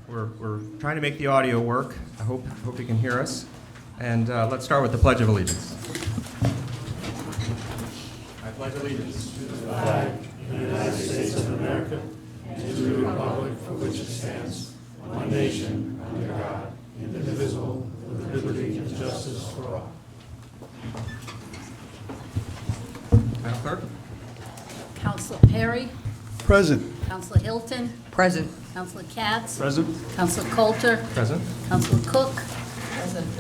We're trying to make the audio work. I hope you can hear us. And let's start with the Pledge of Allegiance. I pledge allegiance to the flag of the United States of America and to the republic for which it stands, one nation, under God, indivisible, with liberty and justice for all. Madam Clerk? Councilor Perry, Present. Councilor Hilton, Present. Councilor Katz, Present. Councilor Coulter, Present. Councilor Cook,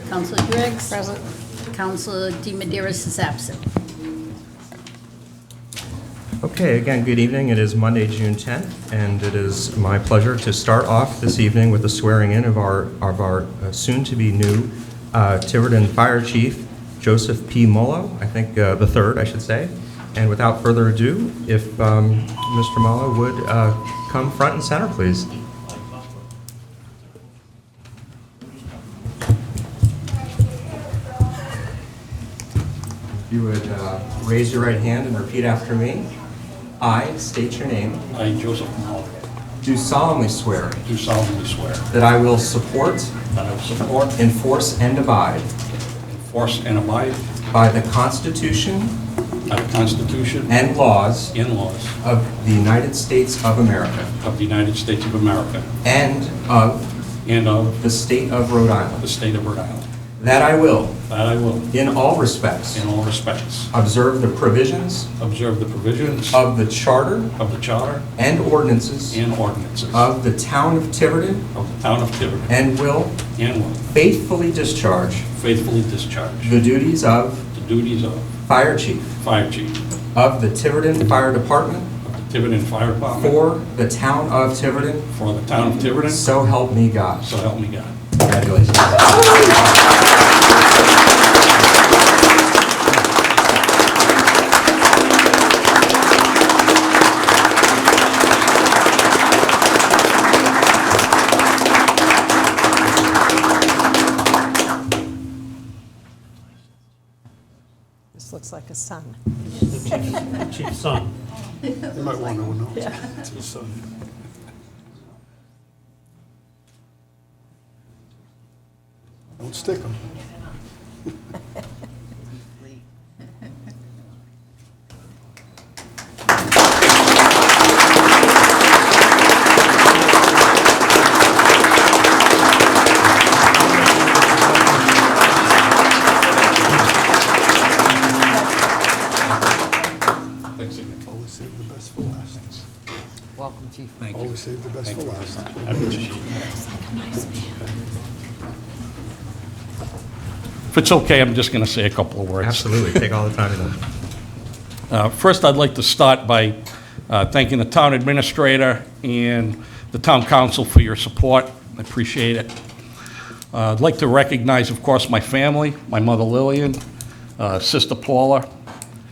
Councilor Driggs, Councilor DiMederos is absent. Okay, again, good evening. It is Monday, June 10th, and it is my pleasure to start off this evening with the swearing in of our soon-to-be new Tiverton Fire Chief, Joseph P. Mollo, I think the third, I should say. And without further ado, if Mr. Mollo would come front and center, please. If you would raise your right hand and repeat after me. I state your name. I, Joseph Mollo, Do solemnly swear do solemnly swear that I will support, that I will support, enforce, and abide enforce, and abide by the Constitution by the Constitution and laws and laws of the United States of America of the United States of America and of and of the state of Rhode the Island. state of Rhode Island, That I will, that I will, in all respects, in all respects, observe the provisions observe the provisions of the Charter of the Charter and ordinances and ordinances of the town of Tiverton, of the town of Tiverton, and will and will faithfully discharge faithfully discharge the duties of the duties of Fire Chief Fire Chief of the Tiverton Fire Department of the Tiverton Fire Department for the town of Tiverton, for the town of Tiverton, so help me God. so help me God. Congratulations. This looks like a son. Chief's son. You might want to know. It's his son. Don't stick him. Thanks again. Always save the best for last. Welcome, Chief. Thank you. Always save the best for last. If it's okay, I'm just going to say a couple of words. Absolutely, take all the time you want. First, I'd like to start by thanking the town administrator and the town council for your support. I appreciate it. I'd like to recognize, of course, my family, my mother Lillian, sister Paula,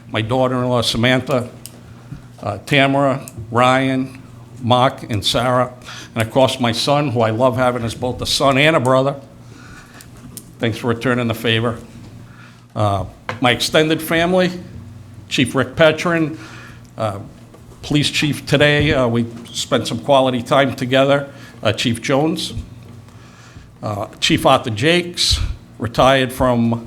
my daughter-in-law Samantha, Tamara, Ryan, Mark, and Sarah, and of course my son, who I love having as both a son and a brother. Thanks for returning the favor. My extended family, Chief Rick Petrin, Police Chief today, we spent some quality time together, Chief Jones, Chief Arthur Jakes, retired from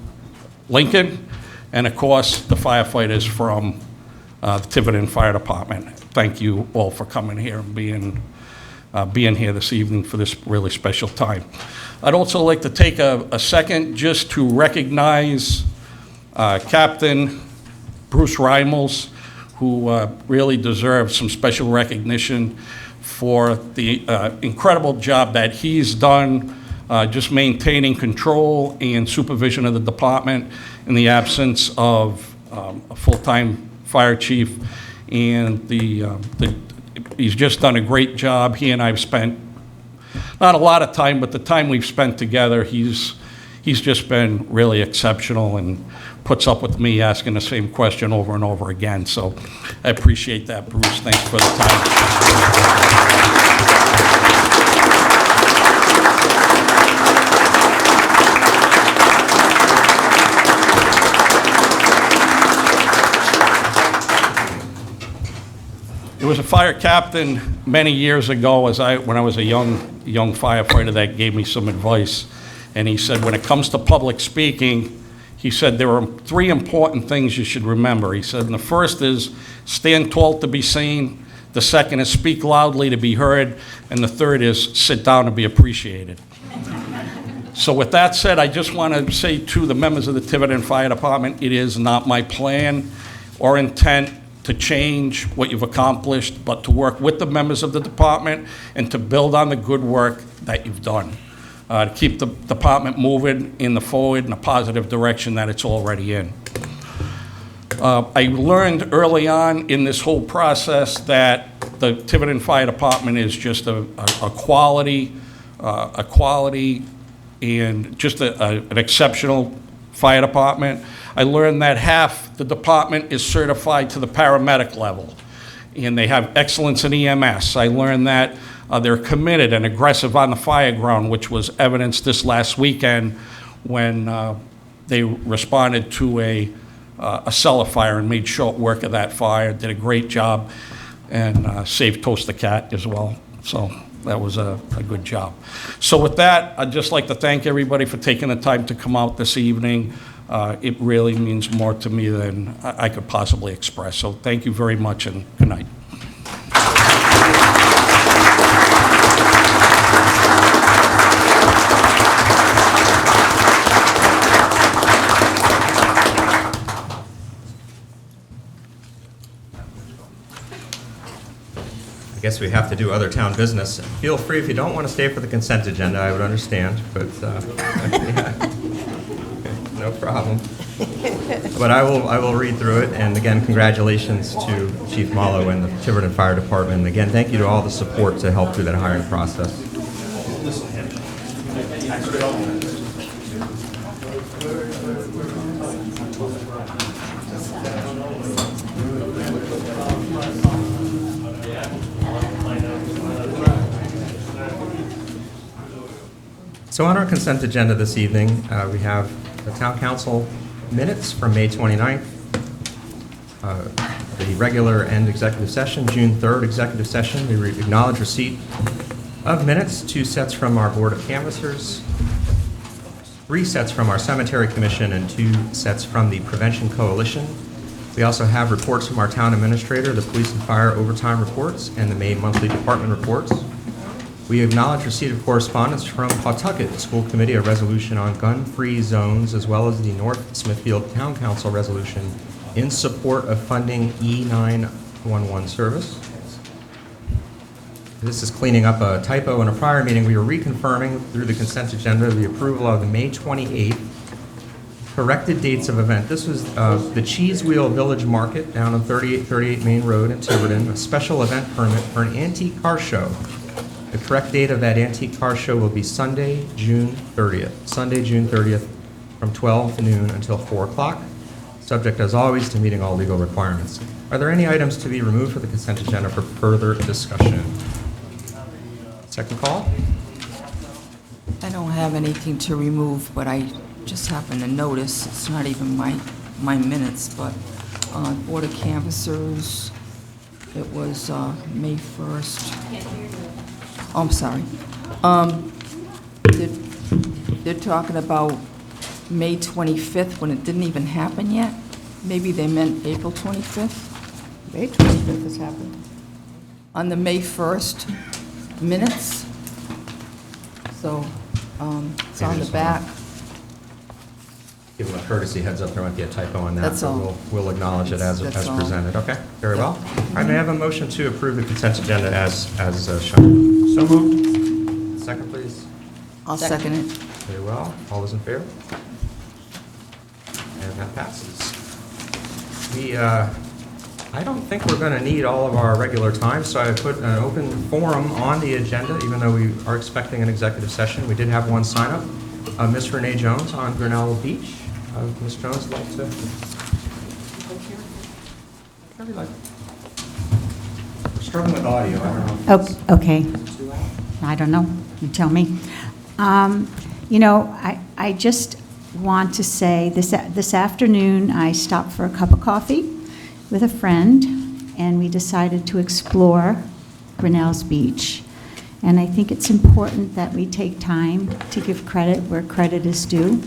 Lincoln, and of course the firefighters from the Tiverton Fire Department. Thank you all for coming here and being here this evening for this really special time. I'd also like to take a second just to recognize Captain Bruce Reimels, who really deserves some special recognition for the incredible job that he's done just maintaining control and supervision of the department in the absence of a full-time fire chief. And he's just done a great job. He and I have spent not a lot of time, but the time we've spent together, he's just been really exceptional and puts up with me asking the same question over and over again. So I appreciate that, Bruce. Thanks for the time. There was a fire captain many years ago when I was a young firefighter that gave me some advice. And he said, when it comes to public speaking, he said, there are 3 important things you should remember. He said, and the first is stand tall to be seen. The second is speak loudly to be heard. And the third is sit down to be appreciated. So with that said, I just want to say to the members of the Tiverton Fire Department, it is not my plan or intent to change what you've accomplished, but to work with the members of the department and to build on the good work that you've done, to keep the department moving in the forward in a positive direction that it's already in. I learned early on in this whole process that the Tiverton Fire Department is just a quality and just an exceptional fire department. I learned that half the department is certified to the paramedic level, and they have excellence in EMS. I learned that they're committed and aggressive on the fire ground, which was evidenced this last weekend when they responded to a cellar fire and made short work of that fire, did a great job, and saved Toast the Cat as well. So that was a good job. So with that, I'd just like to thank everybody for taking the time to come out this evening. It really means more to me than I could possibly express. So thank you very much, and good night. I guess we have to do other town business. Feel free, if you don't want to stay for the consent agenda, I would understand, but yeah. No problem. But I will read through it, and again, congratulations to Chief Malo and the Tiverton Fire Department. And again, thank you to all the support to help through that hiring process. So on our consent agenda this evening, we have the Town Council minutes from May 29th, the regular and executive session, June 3rd executive session. We acknowledge receipt of minutes, 2 sets from our Board of Canvassers, 3 sets from our Cemetery Commission, and 2 sets from the Prevention Coalition. We also have reports from our Town Administrator, the Police and Fire overtime reports, and the May monthly department reports. We acknowledge receipt of correspondence from Pawtucket School Committee, a resolution on gun-free zones, as well as the North Smithfield Town Council resolution in support of funding E911 service. This is cleaning up a typo in a prior meeting. We are reconfirming through the consent agenda the approval of the May 28th corrected dates of event. This was the Cheese Wheel Village Market down on 3838 Main Road in Tiverton, a special event permit for an antique car show. The correct date of that antique car show will be Sunday, June 30th. Sunday, June 30th, from 12 noon until 4 o'clock, subject as always to meeting all legal requirements. Are there any items to be removed from the consent agenda for further discussion? Second call? I don't have anything to remove, but I just happened to notice, it's not even my minutes, but Board of Canvassers, it was May 1st. Oh, I'm sorry. They're talking about May 25th when it didn't even happen yet. Maybe they meant April 25th? May 25th has happened. On the May 1st minutes. So, it's on the back. Give them a courtesy heads up, there might be a typo on that. That's but all. We'll acknowledge it as That's all. presented. Okay, very well. All right, may I have a motion to approve the consent agenda as shown? So moved. Second, please. I'll second it. Very well. All those in favor? And that passes. I don't think we're going to need all of our regular time, so I put an open forum on the agenda, even though we are expecting an executive session. We did have one sign up. Ms. Renee Jones on Grinnell Beach. Ms. Jones, would like to? We're struggling with audio. I don't know. if it's Okay, too loud. I don't know, you tell me. You know, I just want to say, this afternoon, I stopped for a cup of coffee with a friend, and we decided to explore Grinnell's Beach. And I think it's important that we take time to give credit where credit is due.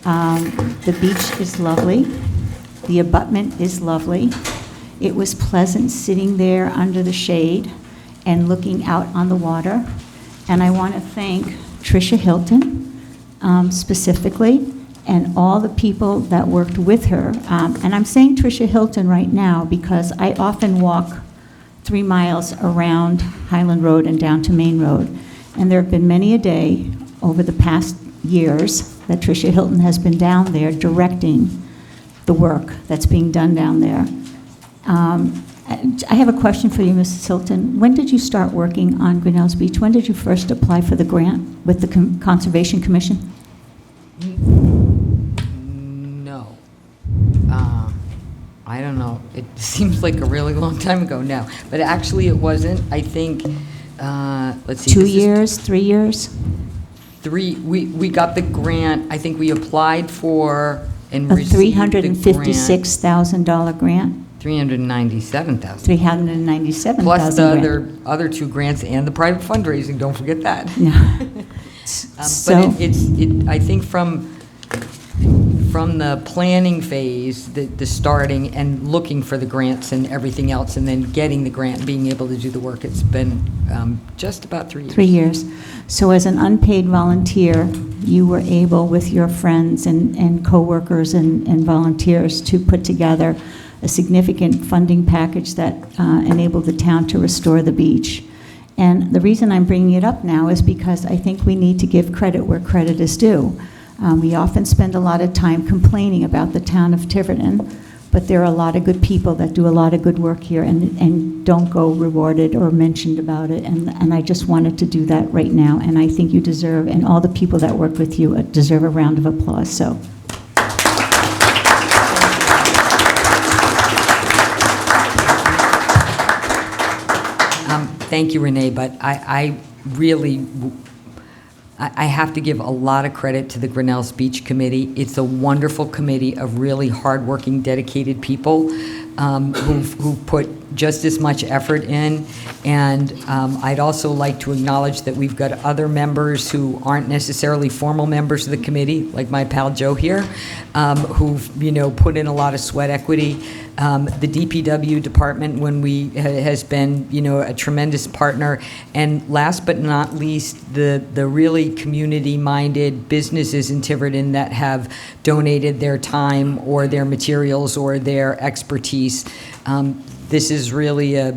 The beach is lovely. The abutment is lovely. It was pleasant sitting there under the shade and looking out on the water. And I want to thank Tricia Hilton specifically, and all the people that worked with her. And I'm saying Tricia Hilton right now because I often walk 3 miles around Highland Road and down to Main Road. And there have been many a day over the past years that Tricia Hilton has been down there directing the work that's being done down there. I have a question for you, Mrs. Hilton. When did you start working on Grinnell's Beach? When did you first apply for the grant with the Conservation Commission? No. I don't know. It seems like a really long time ago now. But actually, it wasn't. I think, let's see. 2 this is years, 3 years? 3, we got the grant. I think we applied for and A received the grant. $356,000 grant? $397,000. $397,000 Plus the grant. other 2 grants and the private fundraising, don't forget that. So, But I think from the planning phase, the starting and looking for the grants and everything else, and then getting the grant and being able to do the work, it's been just about 3 years. 3 years. So as an unpaid volunteer, you were able, with your friends and coworkers and volunteers, to put together a significant funding package that enabled the town to restore the beach. And the reason I'm bringing it up now is because I think we need to give credit where credit is due. We often spend a lot of time complaining about the town of Tiverton, but there are a lot of good people that do a lot of good work here and don't go rewarded or mentioned about it. And I just wanted to do that right now. And I think you deserve, and all the people that work with you deserve a round of applause. So. Thank you, Renee, but I really, I have to give a lot of credit to the Grinnell's Beach Committee. It's a wonderful committee of really hardworking, dedicated people who've put just as much effort in. And I'd also like to acknowledge that we've got other members who aren't necessarily formal members of the committee, like my pal Joe here, who've put in a lot of sweat equity. The DPW department has been a tremendous partner, and last but not least, the really community-minded businesses in Tiverton that have donated their time or their materials or their expertise. This is really a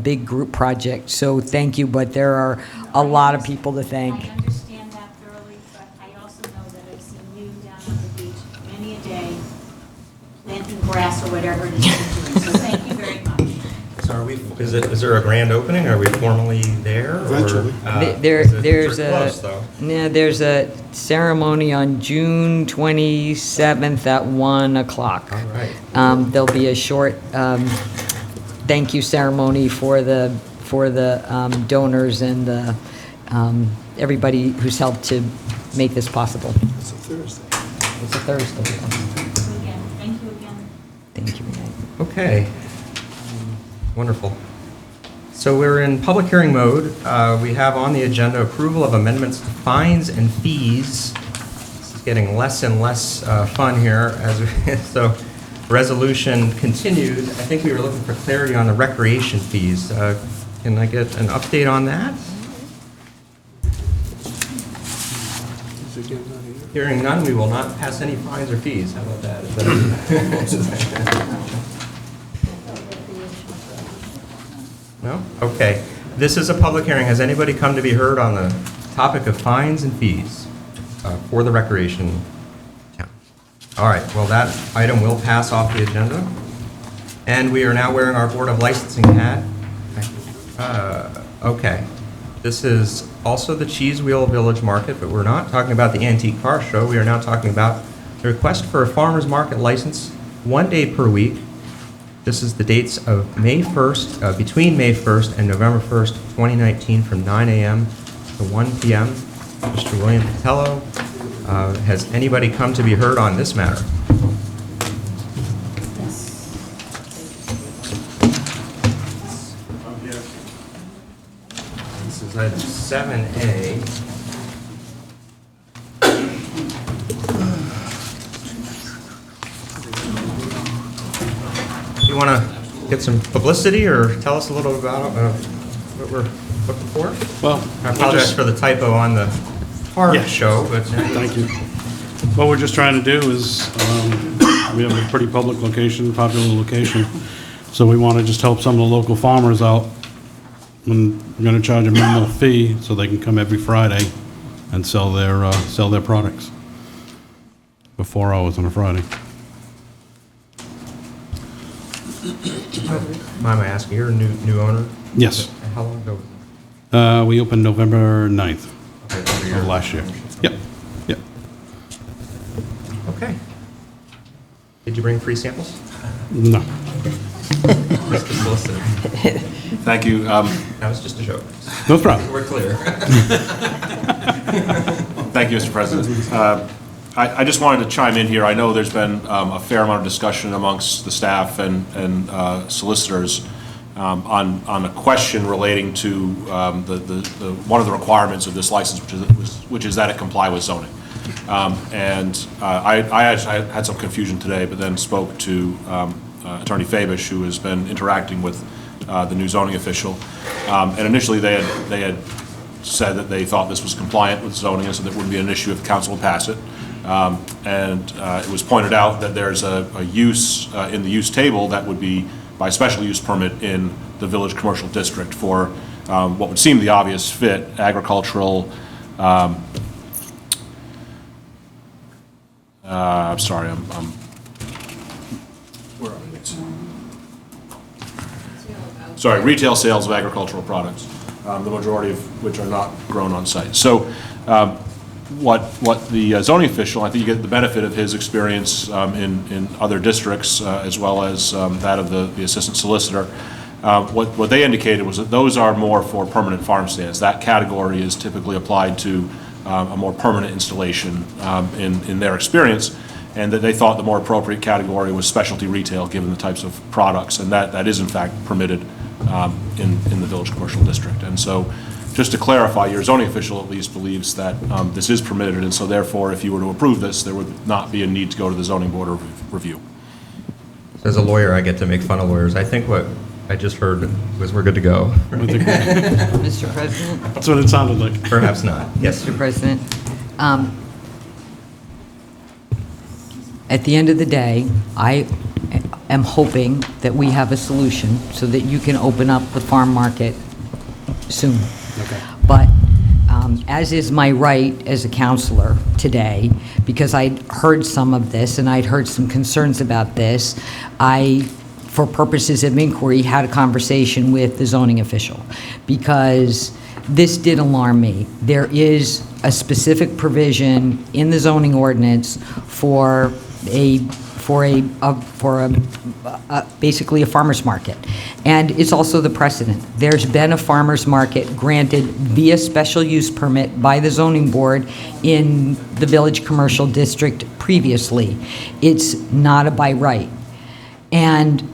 big group project, so thank you, but there are a lot of people to thank. I understand that thoroughly, but I also know that I've seen you down on the beach many a day, planting grass or whatever it is you're doing. So thank you very much. So is there a grand opening? Are we formally there? or, Eventually. There's a ceremony on June 27th at 1 o'clock. All right. There'll be a short thank you ceremony for the donors and everybody who's helped to make this possible. It's a Thursday. It's a Thursday. Thank you again. Thank you, Renee. Okay. Wonderful. So we're in public hearing mode. We have on the agenda approval of amendments to fines and fees. This is getting less and less fun here. So resolution continued. I think we were looking for clarity on the recreation fees. Can I get an update on that? Is it getting out of here? Hearing none, we will not pass any fines or fees. How about that? Is that No? Okay. This is a public hearing. Has anybody come to be heard on the topic of fines and fees for the recreation town? All right. Well, that item will pass off the agenda. And we are now wearing our Board of Licensing hat. Okay. This is also the Cheese Wheel Village Market, but we're not talking about the antique car show. We are now talking about the request for a farmer's market license 1 day per week. This is the dates of May 1st, between May 1st and November 1st, 2019, from 9 a.m. to 1 p.m. Mr. William Patello, has anybody come to be heard on this matter? is item 7A. You want to get some publicity or tell us a little about what we're looking for? Well, I apologize for the typo on the hard Yeah. show, but thank you. What we're just trying to do is, we have a pretty public location, popular location, so we want to just help some of the local farmers out. And we're going to charge a minimal fee so they can come every Friday and sell their products for 4 hours on a Friday. mind my asking, you're a new owner? Yes. How long ago? We opened November 9th Okay, of last year. Yep, yep. Okay. Did you bring free samples? No. Just the solicitor. Thank you. That was just a joke. No problem. We're clear. Thank you, Mr. President. I just wanted to chime in here. I know there's been a fair amount of discussion amongst the staff and solicitors on a question relating to one of the requirements of this license, which is that it comply with zoning. I actually had some confusion today, but then spoke to Attorney Fabish, who has been interacting with the new zoning official. And initially, they had said that they thought this was compliant with zoning, and so there wouldn't be an issue if the council would pass it. It was pointed out that there's a use in the use table that would be by special use permit in the Village Commercial District for what would seem the obvious fit, agricultural, I'm sorry, where are we? Sorry, retail sales of agricultural products, the majority of which are not grown on site. So what the zoning official, I think you get the benefit of his experience in other districts as well as that of the assistant solicitor. What they indicated was that those are more for permanent farm stands. That category is typically applied to a more permanent installation in their experience, and that they thought the more appropriate category was specialty retail, given the types of products, and that is in fact permitted in the Village Commercial District. And so, just to clarify, your zoning official at least believes that this is permitted, and so therefore, if you were to approve this, there would not be a need to go to the zoning board of review. As a lawyer, I get to make fun of lawyers. I think what I just heard was we're good to go. Mr. President? That's what it sounded like. Perhaps not. Yes. Mr. President, at the end of the day, I am hoping that we have a solution so that you can open up the farm market soon. Okay. But as is my right as a counselor today, because I'd heard some of this and I'd heard some concerns about this, I, for purposes of inquiry, had a conversation with the zoning official, because this did alarm me. There is a specific provision in the zoning ordinance for basically a farmer's market. And it's also the precedent. There's been a farmer's market granted via special use permit by the zoning board in the Village Commercial District previously. It's not a by right. And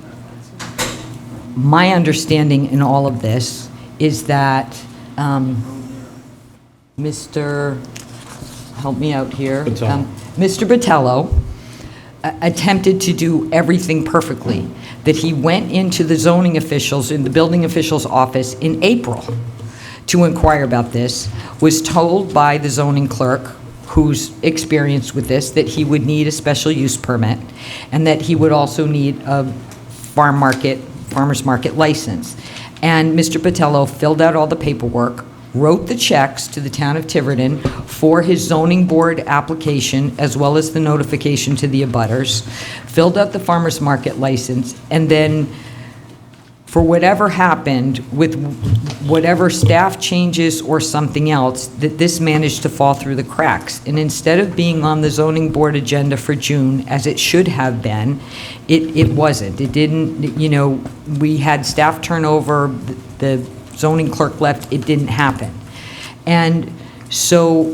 my understanding in all of this is that Mr., help me out here. Botello. Mr. Botello attempted to do everything perfectly, that he went into the zoning officials, in the building official's office in April to inquire about this, was told by the zoning clerk, who's experienced with this, that he would need a special use permit, and that he would also need a farmer's market license. And Mr. Botello filled out all the paperwork, wrote the checks to the town of Tiverton for his zoning board application, as well as the notification to the abutters, filled out the farmer's market license, and then, for whatever happened, with whatever staff changes or something else, that this managed to fall through the cracks. And instead of being on the zoning board agenda for June, as it should have been, it wasn't. It didn't, we had staff turnover, the zoning clerk left, it didn't happen. And so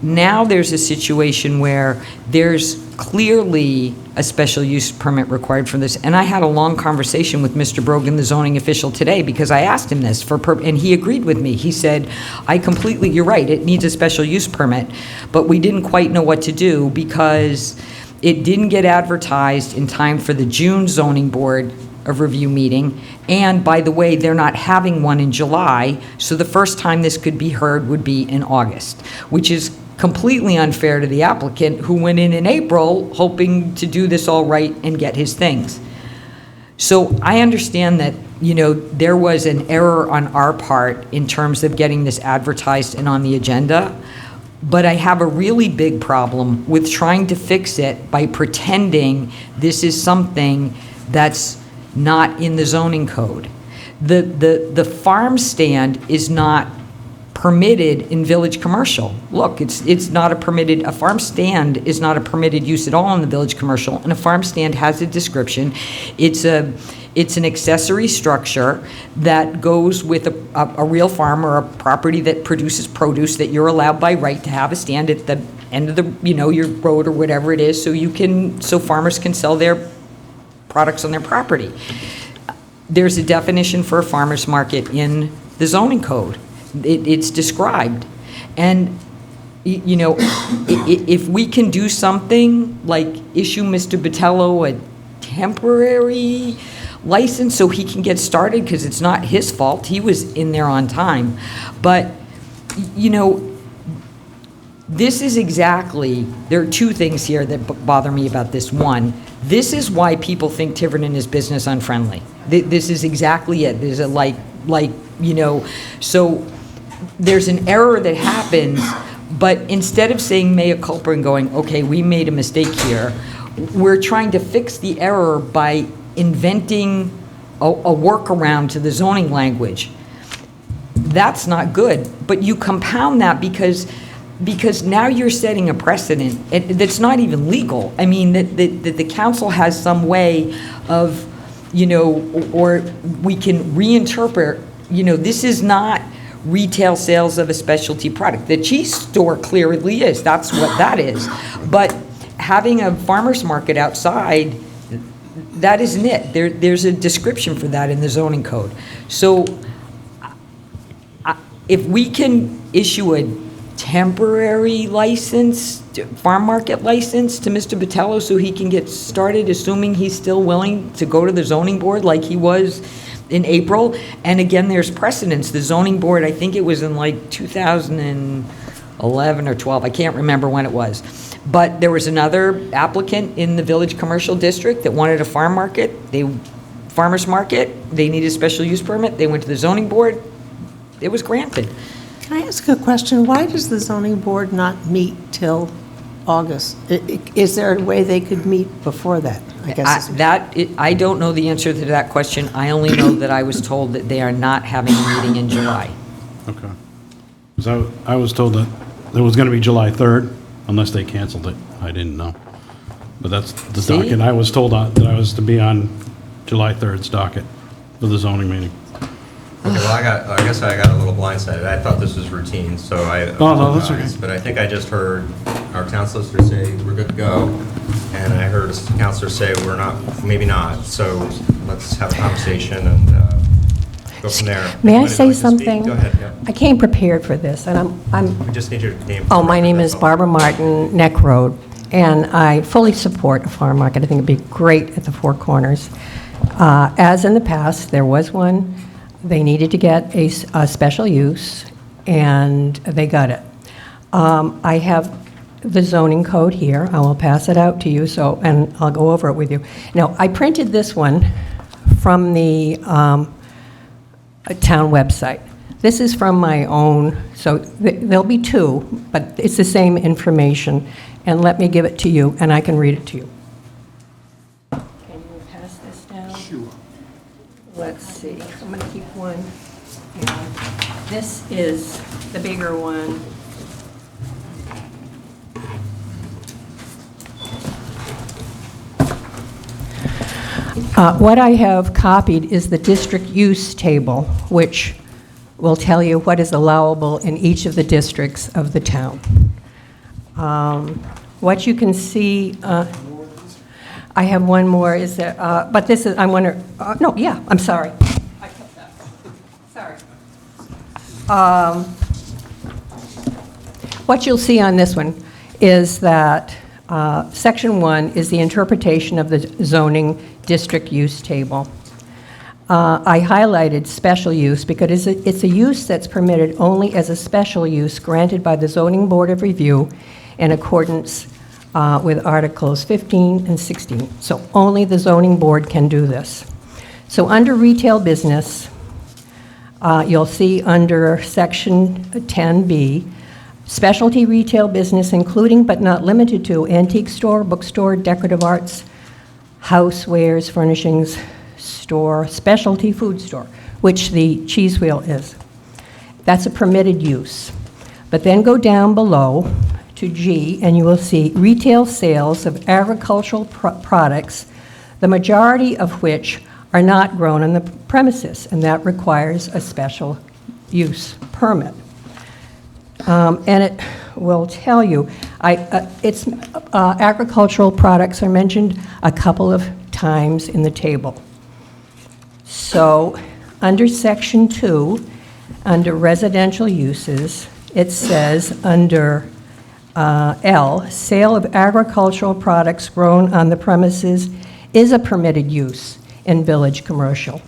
now there's a situation where there's clearly a special use permit required for this. And I had a long conversation with Mr. Brogan, the zoning official, today, because I asked him this and he agreed with me. He said, you're right, it needs a special use permit, but we didn't quite know what to do because it didn't get advertised in time for the June zoning board of review meeting. And by the way, they're not having one in July, so the first time this could be heard would be in August, which is completely unfair to the applicant who went in April hoping to do this all right and get his things. So I understand that, there was an error on our part in terms of getting this advertised and on the agenda, but I have a really big problem with trying to fix it by pretending this is something that's not in the zoning code. The farm stand is not permitted in village commercial. Look, it's not a farm stand is not a permitted use at all in the village commercial, and a farm stand has a description. It's an accessory structure that goes with a real farm or a property that produces produce that you're allowed by right to have a stand at the end of your road or whatever it is, so farmers can sell their products on their property. There's a definition for a farmer's market in the zoning code. It's described. And, if we can do something like issue Mr. Botello a temporary license so he can get started, because it's not his fault, he was in there on time. But, this is exactly, there are two things here that bother me about this. One, this is why people think Tiverton is business unfriendly. This is exactly it. There's so there's an error that happens, but instead of saying mea culpa and going, okay, we made a mistake here, we're trying to fix the error by inventing a workaround to the zoning language. That's not good, but you compound that because now you're setting a precedent that's not even legal. I mean, that the council has some way of, or we can reinterpret, this is not retail sales of a specialty product. The cheese store clearly is. That's what that is. But having a farmer's market outside, that isn't it. There's a description for that in the zoning code. So if we can issue a temporary license, farm market license to Mr. Botello so he can get started, assuming he's still willing to go to the zoning board like he was in April. And again, there's precedence. The zoning board, I think it was in like 2011 or 12, I can't remember when it was. But there was another applicant in the village commercial district that wanted a farmer's market. They needed a special use permit. They went to the zoning board. It was granted. Can I ask a question? Why does the zoning board not meet till August? Is there a way they could meet before that? I guess. I don't know the answer to that question. I only know that I was told that they are not having a meeting in July. Okay. Because I was told that it was going to be July 3rd, unless they canceled it. I didn't know. But that's the docket. I was told that I was to be on July 3rd's docket for the zoning meeting. Okay, well, I guess I got a little blindsided. I thought this was routine, so I no, that's apologize. okay. But I think I just heard our town solicitor say we're good to go, and I heard a counselor say we're not, maybe not. So let's have a conversation and go from there. May I Anybody say like to speak? something? Go ahead, yeah. I came prepared for this, and We just need your name. oh, my name is That's all. Barbara Martin, Neck Road, and I fully support a farm market. I think it'd be great at the Four Corners. As in the past, there was one. They needed to get a special use, and they got it. I have the zoning code here. I will pass it out to you, and I'll go over it with you. Now, I printed this one from the town website. This is from my own, so there'll be two, but it's the same information. And let me give it to you, and I can read it to you. Can you pass this down? Sure. Let's see, I'm going to keep one. And this is the bigger one. What I have copied is the district use table, which will tell you what is allowable in each of the districts of the town. what you can see, I have one more, is that, but this is, I wonder, no, yeah, I'm sorry. I kept that. Sorry. What you'll see on this one is that Section 1 is the interpretation of the zoning district use table. I highlighted special use because it's a use that's permitted only as a special use granted by the Zoning Board of Review in accordance with Articles 15 and 16. So only the zoning board can do this. So under retail business, you'll see under Section 10B, specialty retail business including but not limited to antique store, bookstore, decorative arts, housewares, furnishings store, specialty food store, which the Cheese Wheel is. That's a permitted use. But then go down below to G, and you will see retail sales of agricultural products, the majority of which are not grown on the premises, and that requires a special use permit. And it will tell you, agricultural products are mentioned a couple of times in the table. So under Section 2, under residential uses, it says under L, sale of agricultural products grown on the premises is a permitted use in village commercial.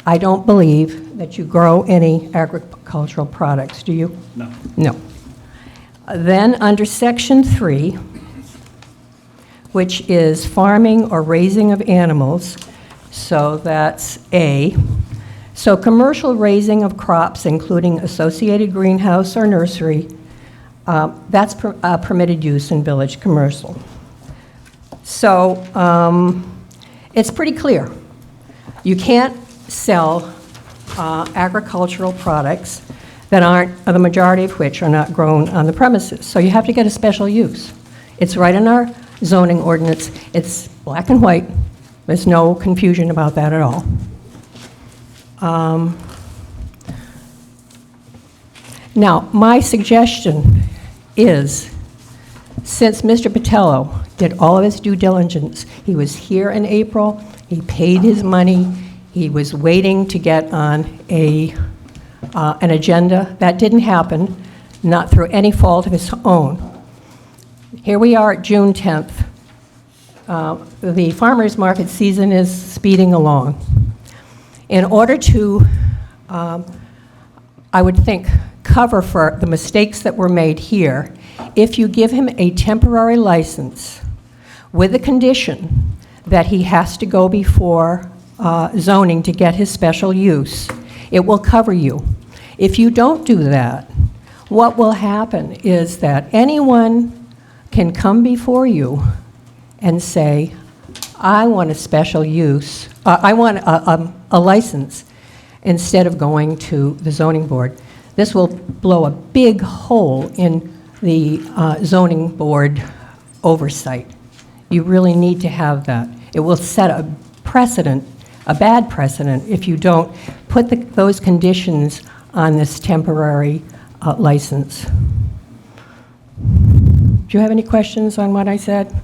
I don't believe that you grow any agricultural products, do you? No. No. Then under Section 3, which is farming or raising of animals, so that's A. So commercial raising of crops, including associated greenhouse or nursery, that's permitted use in village commercial. So it's pretty clear. You can't sell agricultural products that aren't, the majority of which are not grown on the premises. So you have to get a special use. It's right in our zoning ordinance. It's black and white. There's no confusion about that at all. Now, my suggestion is, since Mr. Patello did all of his due diligence, he was here in April, he paid his money, he was waiting to get on an agenda. That didn't happen, not through any fault of his own. Here we are at June 10th. The farmers market season is speeding along. In order to, I would think, cover for the mistakes that were made here, if you give him a temporary license with the condition that he has to go before zoning to get his special use, it will cover you. If you don't do that, what will happen is that anyone can come before you and say, I want a special use, I want a license, instead of going to the zoning board. This will blow a big hole in the zoning board oversight. You really need to have that. It will set a precedent, a bad precedent, if you don't put those conditions on this temporary license. Do you have any questions on what I said?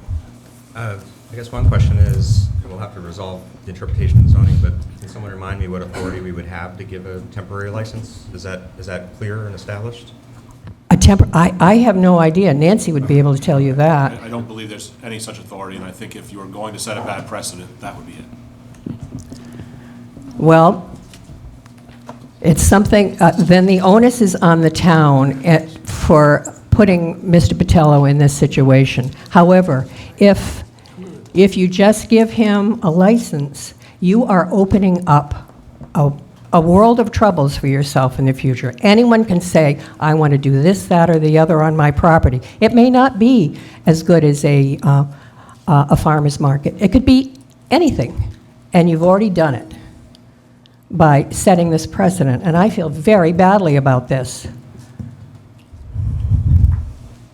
I guess one question is, and we'll have to resolve the interpretation of zoning, but can someone remind me what authority we would have to give a temporary license? Is that clear and established? I have no idea. Nancy would be able to tell you that. I don't believe there's any such authority, and I think if you were going to set a bad precedent, that would be it. Well, it's something, then the onus is on the town for putting Mr. Patello in this situation. However, if you just give him a license, you are opening up a world of troubles for yourself in the future. Anyone can say, I want to do this, that, or the other on my property. It may not be as good as a farmer's market. It could be anything, and you've already done it by setting this precedent, and I feel very badly about this.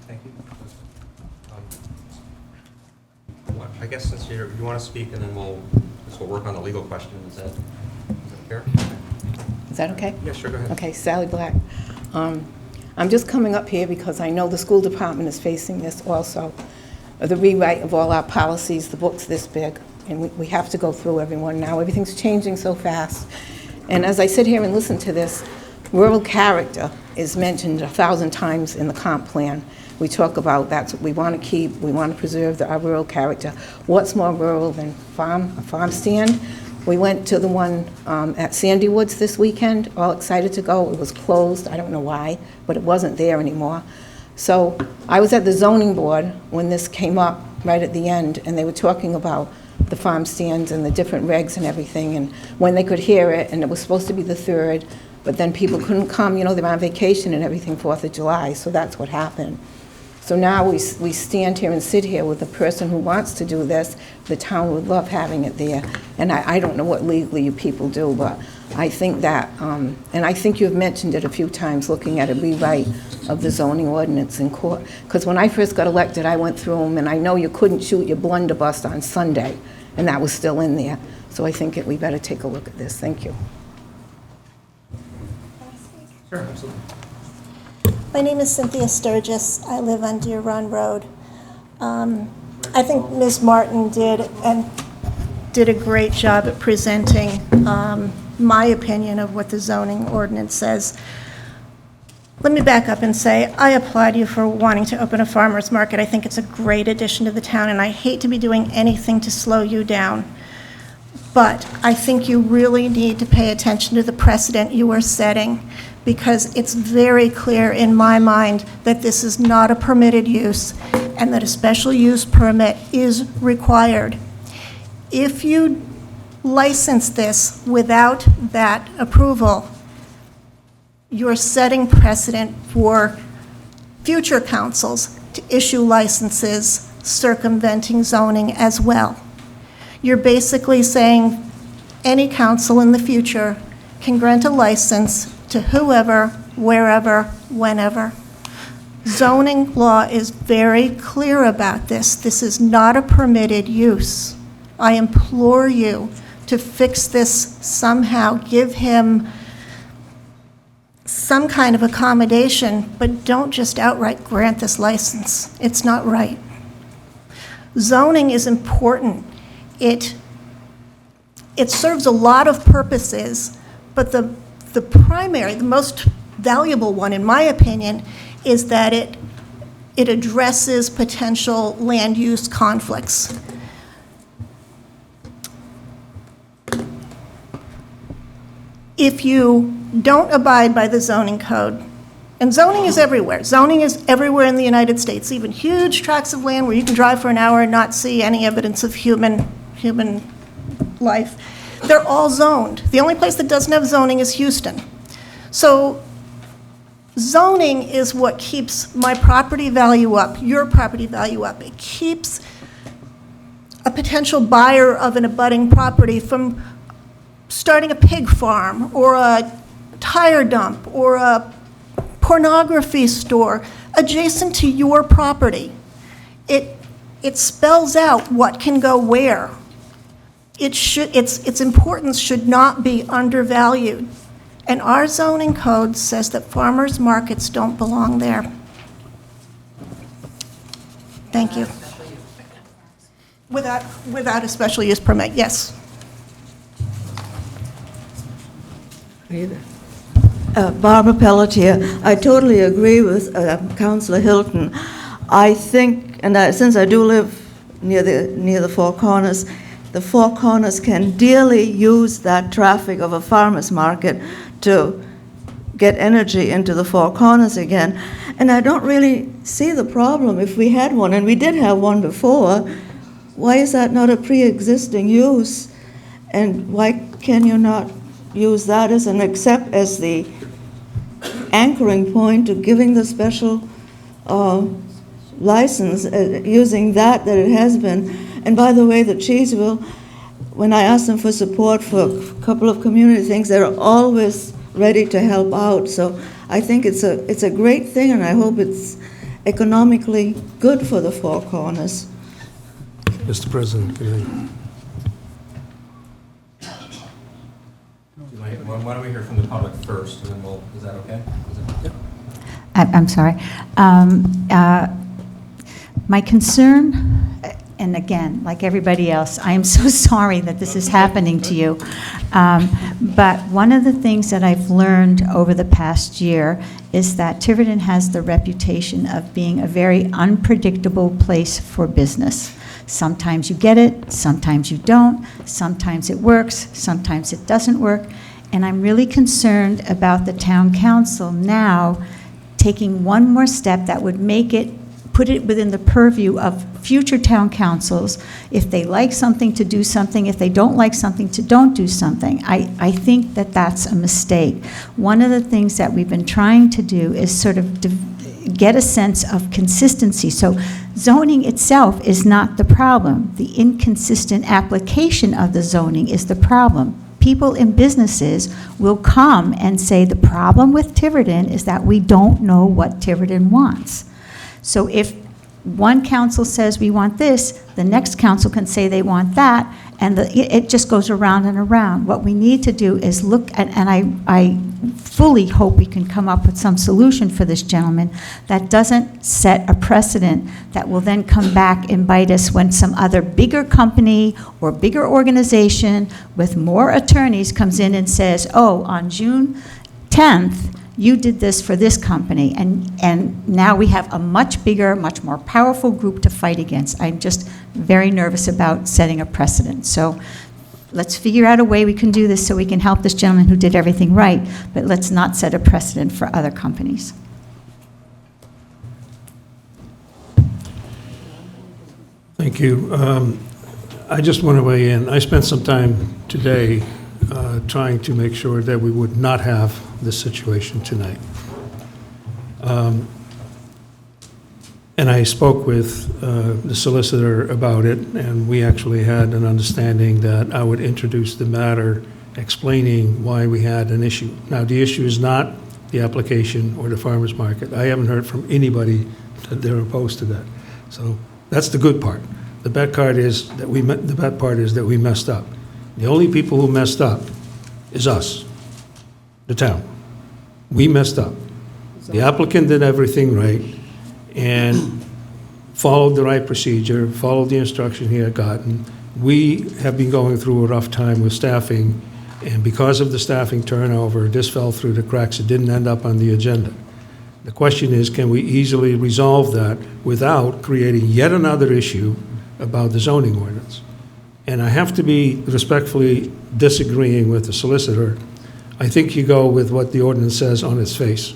Thank you. I guess since you want to speak, and then we'll work on the legal question. Is that fair? Is that okay? Yeah, sure, go ahead. Okay, Sally Black. I'm just coming up here because I know the school department is facing this also. the rewrite of all our policies, the book's this big, and we have to go through everyone now. Everything's changing so fast. And as I sit here and listen to this, rural character is mentioned 1,000 times in the comp plan. We talk about that's what we want to keep, we want to preserve our rural character. What's more rural than a farm stand? We went to the one at Sandy Woods this weekend, all excited to go. It was closed, I don't know why, but it wasn't there anymore. So I was at the zoning board when this came up right at the end, and they were talking about the farm stands and the different regs and everything, and when they could hear it, and it was supposed to be the 3rd, but then people couldn't come, they're on vacation and everything, 4th of July, so that's what happened. So now we stand here and sit here with a person who wants to do this. The town would love having it there. And I don't know what legally you people do, but I think that, and I think you've mentioned it a few times, looking at a rewrite of the zoning ordinance in court. Because when I first got elected, I went through them, and I know you couldn't shoot your blunderbuss on Sunday, and that was still in there. So I think we better take a look at this. Thank you. Sure, absolutely. My name is Cynthia Sturgis. I live on Deer Run Road. I think Ms. Martin did a great job at presenting my opinion of what the zoning ordinance says. Let me back up and say I applaud you for wanting to open a farmer's market. I think it's a great addition to the town, and I hate to be doing anything to slow you down. But I think you really need to pay attention to the precedent you are setting, because it's very clear in my mind that this is not a permitted use and that a special use permit is required. If you license this without that approval, you're setting precedent for future councils to issue licenses circumventing zoning as well. You're basically saying any council in the future can grant a license to whoever, wherever, whenever. Zoning law is very clear about this. This is not a permitted use. I implore you to fix this somehow. Give him some kind of accommodation, but don't just outright grant this license. It's not right. Zoning is important. It serves a lot of purposes, but the primary, the most valuable one, in my opinion, is that it addresses potential land use conflicts. If you don't abide by the zoning code, and zoning is everywhere. Zoning is everywhere in the United States, even huge tracts of land where you can drive for an hour and not see any evidence of human life. They're all zoned. The only place that doesn't have zoning is Houston. So zoning is what keeps my property value up, your property value up. It keeps a potential buyer of an abutting property from starting a pig farm or a tire dump or a pornography store adjacent to your property. It spells out what can go where. Its importance should not be undervalued. And our zoning code says that farmers markets don't belong there. Thank you. Without a special use permit, yes. Barbara Pelletier. I totally agree with Councillor Hilton. I think, and since I do live near the Four Corners, the Four Corners can dearly use that traffic of a farmer's market to get energy into the Four Corners again. And I don't really see the problem if we had one, and we did have one before. Why is that not a pre-existing use? And why can you not use that as as the anchoring point to giving the special license, using that it has been? And by the way, the Cheeseville, when I ask them for support for a couple of community things, they're always ready to help out. So I think it's a great thing, and I hope it's economically good for the Four Corners. Mr. President, good evening. Why don't we hear from the public first, and then is that okay? I'm sorry. My concern, and again, like everybody else, I am so sorry that this is happening to you. But one of the things that I've learned over the past year is that Tiverton has the reputation of being a very unpredictable place for business. Sometimes you get it, sometimes you don't, sometimes it works, sometimes it doesn't work. And I'm really concerned about the town council now taking one more step that would make it, put it within the purview of future town councils. If they like something, to do something. If they don't like something, to don't do something. I think that that's a mistake. One of the things that we've been trying to do is sort of get a sense of consistency. So zoning itself is not the problem. The inconsistent application of the zoning is the problem. People in businesses will come and say the problem with Tiverton is that we don't know what Tiverton wants. So if one council says we want this, the next council can say they want that, and it just goes around and around. What we need to do is look at, and I fully hope we can come up with some solution for this gentleman that doesn't set a precedent that will then come back and bite us when some other bigger company or bigger organization with more attorneys comes in and says, oh, on June 10th, you did this for this company, and now we have a much bigger, much more powerful group to fight against. I'm just very nervous about setting a precedent. So let's figure out a way we can do this so we can help this gentleman who did everything right, but let's not set a precedent for other companies. Thank you. I just want to weigh in. I spent some time today trying to make sure that we would not have this situation tonight. And I spoke with the solicitor about it, and we actually had an understanding that I would introduce the matter explaining why we had an issue. Now, the issue is not the application or the farmer's market. I haven't heard from anybody that they're opposed to that. So that's the good part. The bad part is that we messed up. The only people who messed up is us, the town. We messed up. The applicant did everything right and followed the right procedure, followed the instruction he had gotten. We have been going through a rough time with staffing, and because of the staffing turnover, this fell through the cracks. It didn't end up on the agenda. The question is, can we easily resolve that without creating yet another issue about the zoning ordinance? And I have to be respectfully disagreeing with the solicitor. I think you go with what the ordinance says on its face.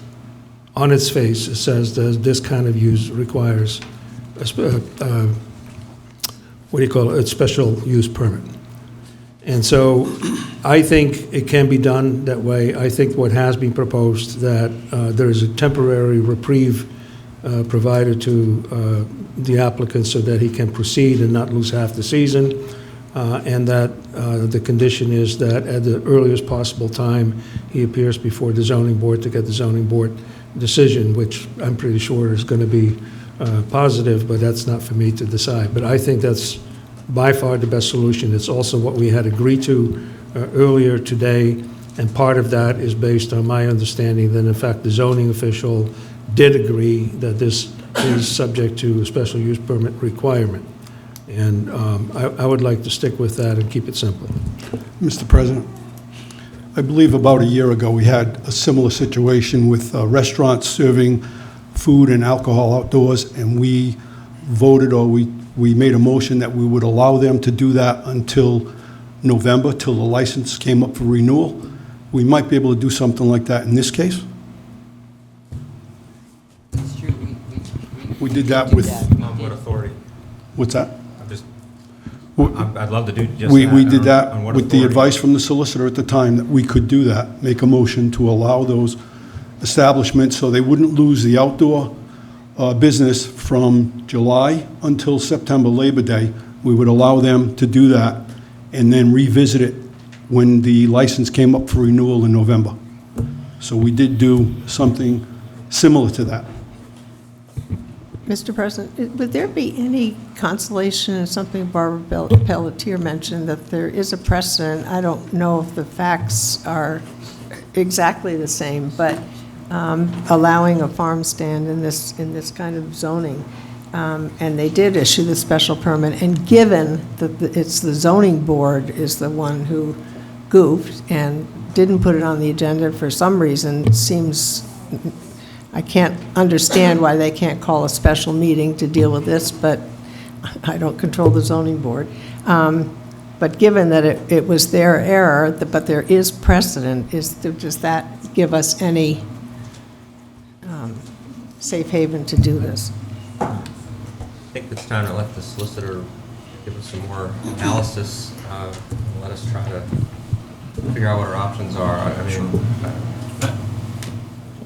On its face, it says that this kind of use requires a special use permit. And so I think it can be done that way. I think what has been proposed, that there is a temporary reprieve provided to the applicant so that he can proceed and not lose half the season. And that the condition is that at the earliest possible time, he appears before the zoning board to get the zoning board decision, which I'm pretty sure is going to be positive, but that's not for me to decide. But I think that's by far the best solution. It's also what we had agreed to earlier today, and part of that is based on my understanding that, in fact, the zoning official did agree that this is subject to a special use permit requirement. And I would like to stick with that and keep it simple. Mr. President, I believe about a year ago, we had a similar situation with restaurants serving food and alcohol outdoors, and we voted, or we made a motion that we would allow them to do that until November, till the license came up for renewal. We might be able to do something like that in this case. It's true. We did that with... On what authority? What's that? I'd love to do just that. We did that on what with the authority? advice from the solicitor at the time, that we could do that, make a motion to allow those establishments so they wouldn't lose the outdoor business from July until September, Labor Day. We would allow them to do that and then revisit it when the license came up for renewal in November. So we did do something similar to that. Mr. President, would there be any consolation in something Barbara Pelletier mentioned, that there is a precedent? I don't know if the facts are exactly the same, but allowing a farm stand in this kind of zoning. and they did issue the special permit, and given that it's the zoning board is the one who goofed and didn't put it on the agenda for some reason, it seems, I can't understand why they can't call a special meeting to deal with this, but I don't control the zoning board. But given that it was their error, but there is precedent, does that give us any safe haven to do this? I think it's time to let the solicitor give us some more analysis, and let us try to figure out what our options are. I mean,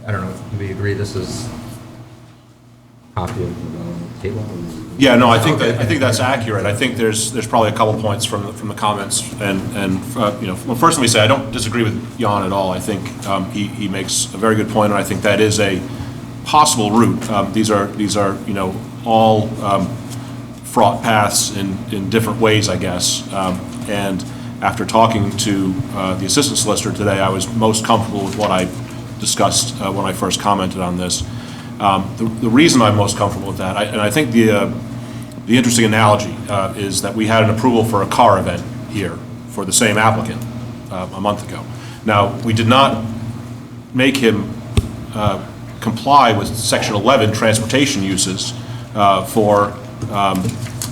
I don't know, do we agree this is a copy of the table? Yeah, no, I think that's accurate. I think there's probably a couple points from the comments, and you know, well, first let me say I don't disagree with Jan at all. I think he makes a very good point, and I think that is a possible route. These are you know, all fraught paths in different ways, I guess. And after talking to the assistant solicitor today, I was most comfortable with what I discussed when I first commented on this. The reason I'm most comfortable with that, and I think the interesting analogy is that we had an approval for a car event here for the same applicant a month ago. Now, we did not make him comply with Section 11 transportation uses for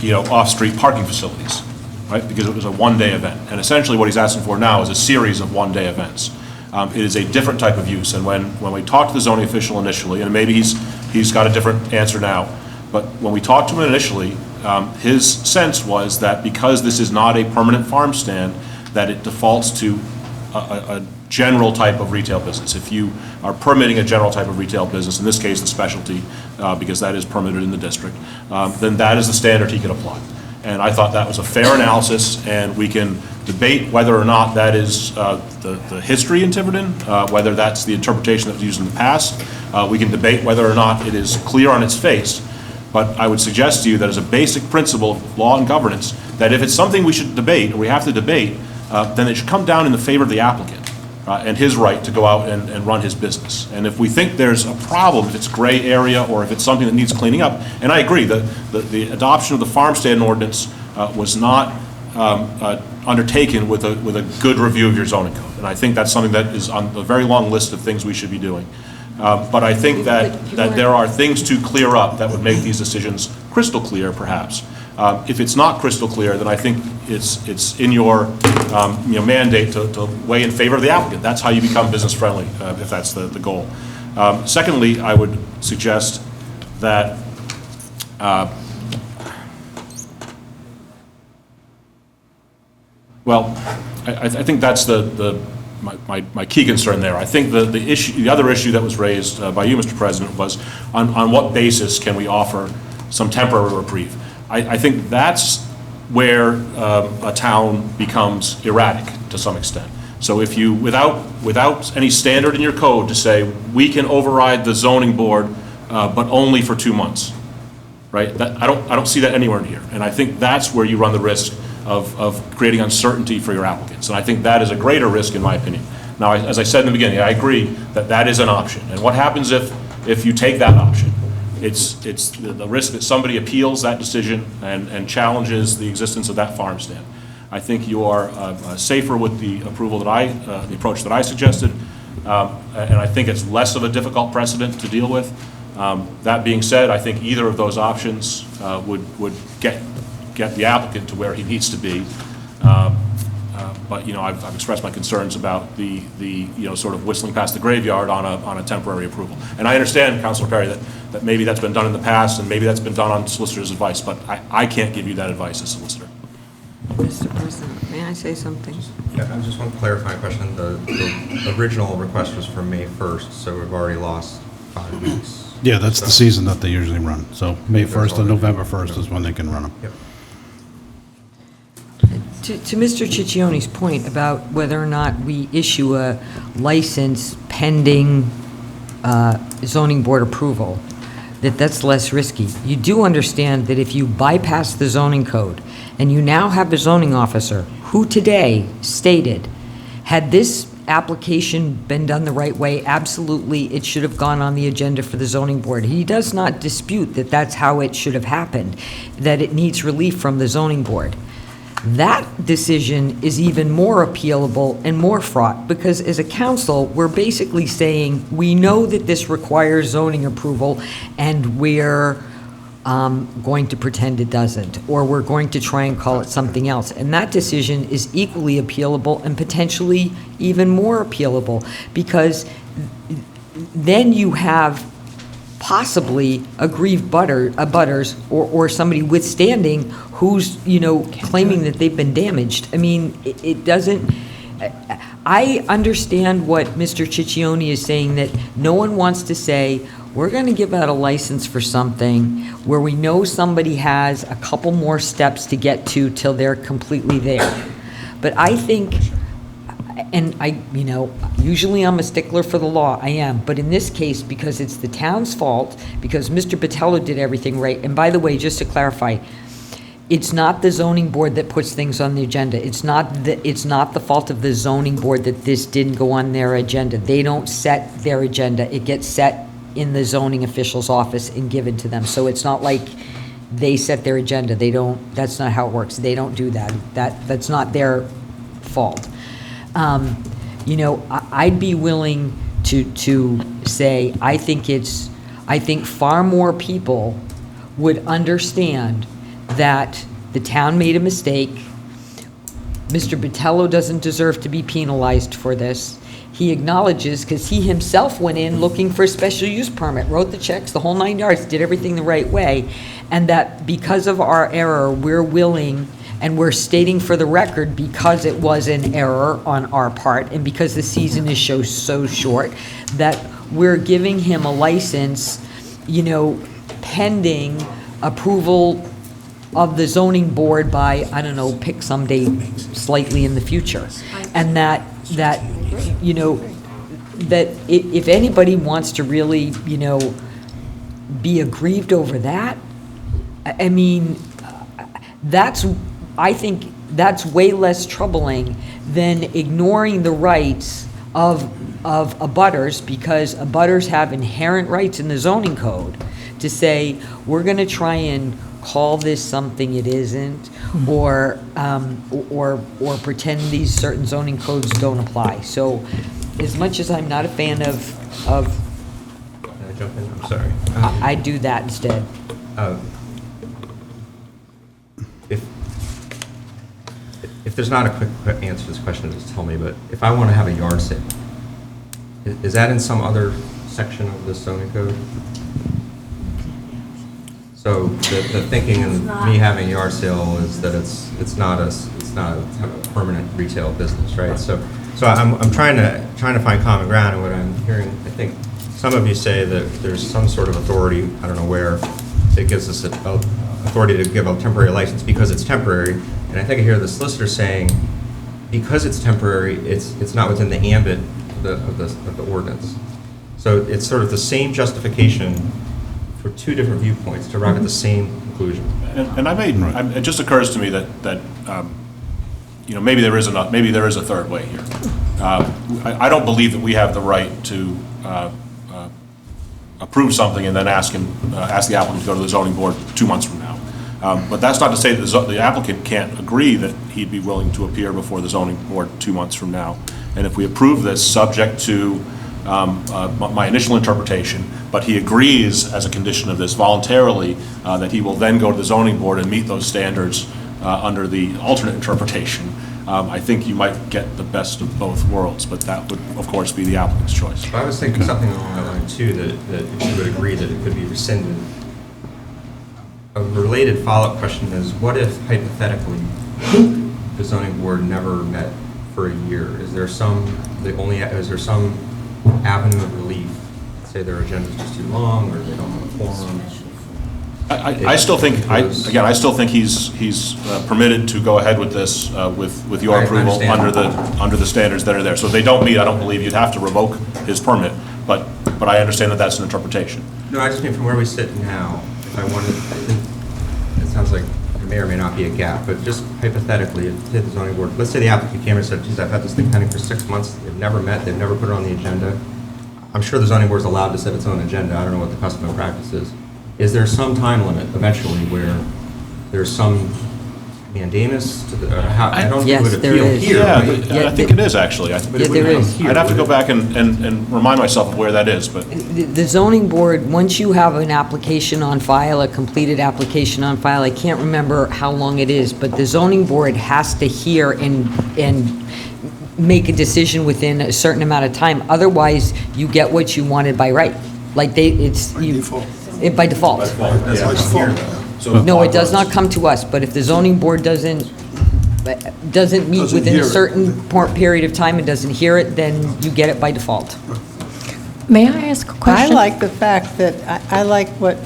you know, off-street parking facilities, right? Because it was a one-day event. And essentially what he's asking for now is a series of one-day events. It is a different type of use, and when we talked to the zoning official initially, and maybe he's got a different answer now, but when we talked to him initially, his sense was that because this is not a permanent farm stand, that it defaults to a general type of retail business. If you are permitting a general type of retail business, in this case the specialty, because that is permitted in the district, then that is the standard he could apply. And I thought that was a fair analysis, and we can debate whether or not that is the history in Tiverton, whether that's the interpretation that was used in the past. We can debate whether or not it is clear on its face, but I would suggest to you that as a basic principle of law and governance, that if it's something we should debate, or we have to debate, then it should come down in the favor of the applicant and his right to go out and run his business. And if we think there's a problem, if it's gray area or if it's something that needs cleaning up, and I agree, the adoption of the farm stand ordinance was not undertaken with a good review of your zoning code. And I think that's something that is on the very long list of things we should be doing. But I think that there are things to clear up that would make these decisions crystal clear, perhaps. If it's not crystal clear, then I think it's in your you know, mandate to weigh in favor of the applicant. That's how you become business friendly, if that's the goal. Secondly, I would suggest that well, I think that's my key concern there. I think the other issue that was raised by you, Mr. President, was on what basis can we offer some temporary reprieve. I think that's where a town becomes erratic to some extent. So if you, without any standard in your code to say, we can override the zoning board, but only for 2 months, right? I don't see that anywhere in here. And I think that's where you run the risk of creating uncertainty for your applicants. And I think that is a greater risk, in my opinion. Now, as I said in the beginning, I agree that that is an option. And what happens if you take that option? It's the risk that somebody appeals that decision and challenges the existence of that farm stand. I think you are safer with the approval that the approach that I suggested, and I think it's less of a difficult precedent to deal with. That being said, I think either of those options would get the applicant to where he needs to be. But you know, I've expressed my concerns about the you know, sort of whistling past the graveyard on a temporary approval. And I understand, Councilor Perry, that maybe that's been done in the past, and maybe that's been done on solicitor's advice, but I can't give you that advice as solicitor. Mr. President, may I say something? Yeah, I just want to clarify a question. The original request was for May 1st, so we've already lost 5 weeks. Yeah, that's the season that they usually run. So May 1st and November 1st is when they can run them. Yep. To Mr. Ciccione's point about whether or not we issue a license pending zoning board approval, that's less risky. You do understand that if you bypass the zoning code and you now have a zoning officer who today stated, had this application been done the right way, absolutely, it should have gone on the agenda for the zoning board. He does not dispute that that's how it should have happened, that it needs relief from the zoning board. That decision is even more appealable and more fraught, because as a council, we're basically saying, we know that this requires zoning approval, and we're going to pretend it doesn't, or we're going to try and call it something else. And that decision is equally appealable and potentially even more appealable, because then you have possibly aggrieved butters or somebody withstanding who's, claiming that they've been damaged. I mean, it doesn't, I understand what Mr. Ciccione is saying, that no one wants to say, we're going to give out a license for something where we know somebody has a couple more steps to get to till they're completely there. But I think, and usually I'm a stickler for the law, I am, but in this case, because it's the town's fault, because Mr. Botello did everything right, and by the way, just to clarify, it's not the zoning board that puts things on the agenda. It's not the fault of the zoning board that this didn't go on their agenda. They don't set their agenda. It gets set in the zoning official's office and given to them. So it's not like they set their agenda. That's not how it works. They don't do that. That's not their fault. I'd be willing to say, I think far more people would understand that the town made a mistake. Mr. Botello doesn't deserve to be penalized for this. He acknowledges, because he himself went in looking for a special use permit, wrote the checks, the whole 9 yards, did everything the right way, and that because of our error, we're willing, and we're stating for the record, because it was an error on our part, and because the season is so short, that we're giving him a license, pending approval of the zoning board by, I don't know, pick some date slightly in the future. And that if anybody wants to really, be aggrieved over that, I mean, I think that's way less troubling than ignoring the rights of abutters, because abutters have inherent rights in the zoning code to say, we're going to try and call this something it isn't, or pretend these certain zoning codes don't apply. So, as much as I'm not a fan of Can I jump in? I'm sorry. I do that instead. If there's not a quick answer to this question, just tell me, but if I want to have a yard sale, is that in some other section of the zoning code? So the thinking in me having a yard sale is that it's not a permanent retail business, right? So I'm trying to find common ground, and what I'm hearing, I think some of you say that there's some sort of authority, I don't know where, that gives us authority to give a temporary license because it's temporary, and I think I hear the solicitor saying, because it's temporary, it's not within the ambit of the ordinance. So it's sort of the same justification for two different viewpoints to arrive at the same conclusion. And it just occurs to me that maybe there is a third way here. I don't believe that we have the right to approve something and then ask the applicant to go to the zoning board 2 months from now. But that's not to say that the applicant can't agree that he'd be willing to appear before the zoning board 2 months from now. And if we approve this subject to my initial interpretation, but he agrees as a condition of this voluntarily that he will then go to the zoning board and meet those standards under the alternate interpretation, I think you might get the best of both worlds, but that would, of course, be the applicant's choice. I was thinking something along that line too, that if you would agree that it could be rescinded. A related follow-up question is, what if hypothetically the zoning board never met for a year? Is there some avenue of relief? Say their agenda is just too long, or they don't have a quorum? I still think he's permitted to go ahead with this with your approval under the standards that are there. So if they don't meet, I don't believe you'd have to revoke his permit, but I understand that that's an interpretation. No, I just mean from where we sit now. If I wanted, it sounds like there may or may not be a gap, but just hypothetically, if the zoning board, let's say the applicant came and said, geez, I've had this thing pending for 6 months, they've never met, they've never put it on the agenda. I'm sure the zoning board is allowed to set its own agenda. I don't know what the custom and practice is. Is there some time limit eventually where there's some mandamus to the, I don't think it would Yes, there appeal is. here, Yeah, right? I think it is, actually. there is. I'd have to go back and remind myself of where that is, but The zoning board, once you have an application on file, a completed application on file, I can't remember how long it is, but the zoning board has to hear and make a decision within a certain amount of time. Otherwise, you get what you wanted by right. Like by default. No, it does not come to us, but if the zoning board doesn't meet within a certain period of time and doesn't hear it, then you get it by default. May I ask a I question? like the fact that, I like what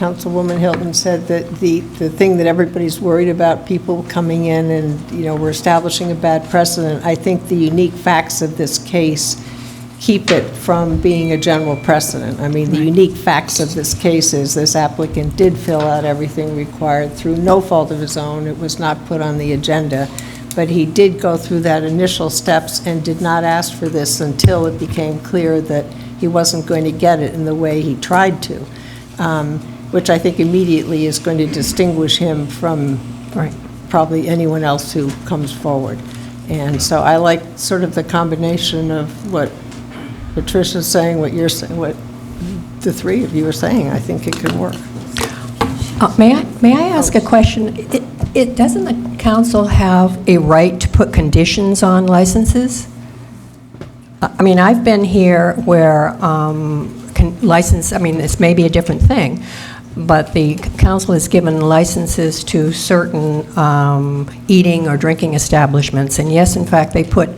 Councilwoman Hilton said, that the thing that everybody's worried about, people coming in and, we're establishing a bad precedent. I think the unique facts of this case keep it from being a general precedent. I mean, the unique facts of this case is this applicant did fill out everything required through no fault of his own. It was not put on the agenda, but he did go through that initial steps and did not ask for this until it became clear that he wasn't going to get it in the way he tried to, which I think immediately is going to distinguish him from probably anyone else who comes forward. And so I like sort of the combination of what Patricia's saying, what you're saying, what the three of you are saying. I think it could work. May I ask a question? Doesn't the council have a right to put conditions on licenses? I mean, I've been here where this may be a different thing, but the council has given licenses to certain eating or drinking establishments, and yes, in fact, they put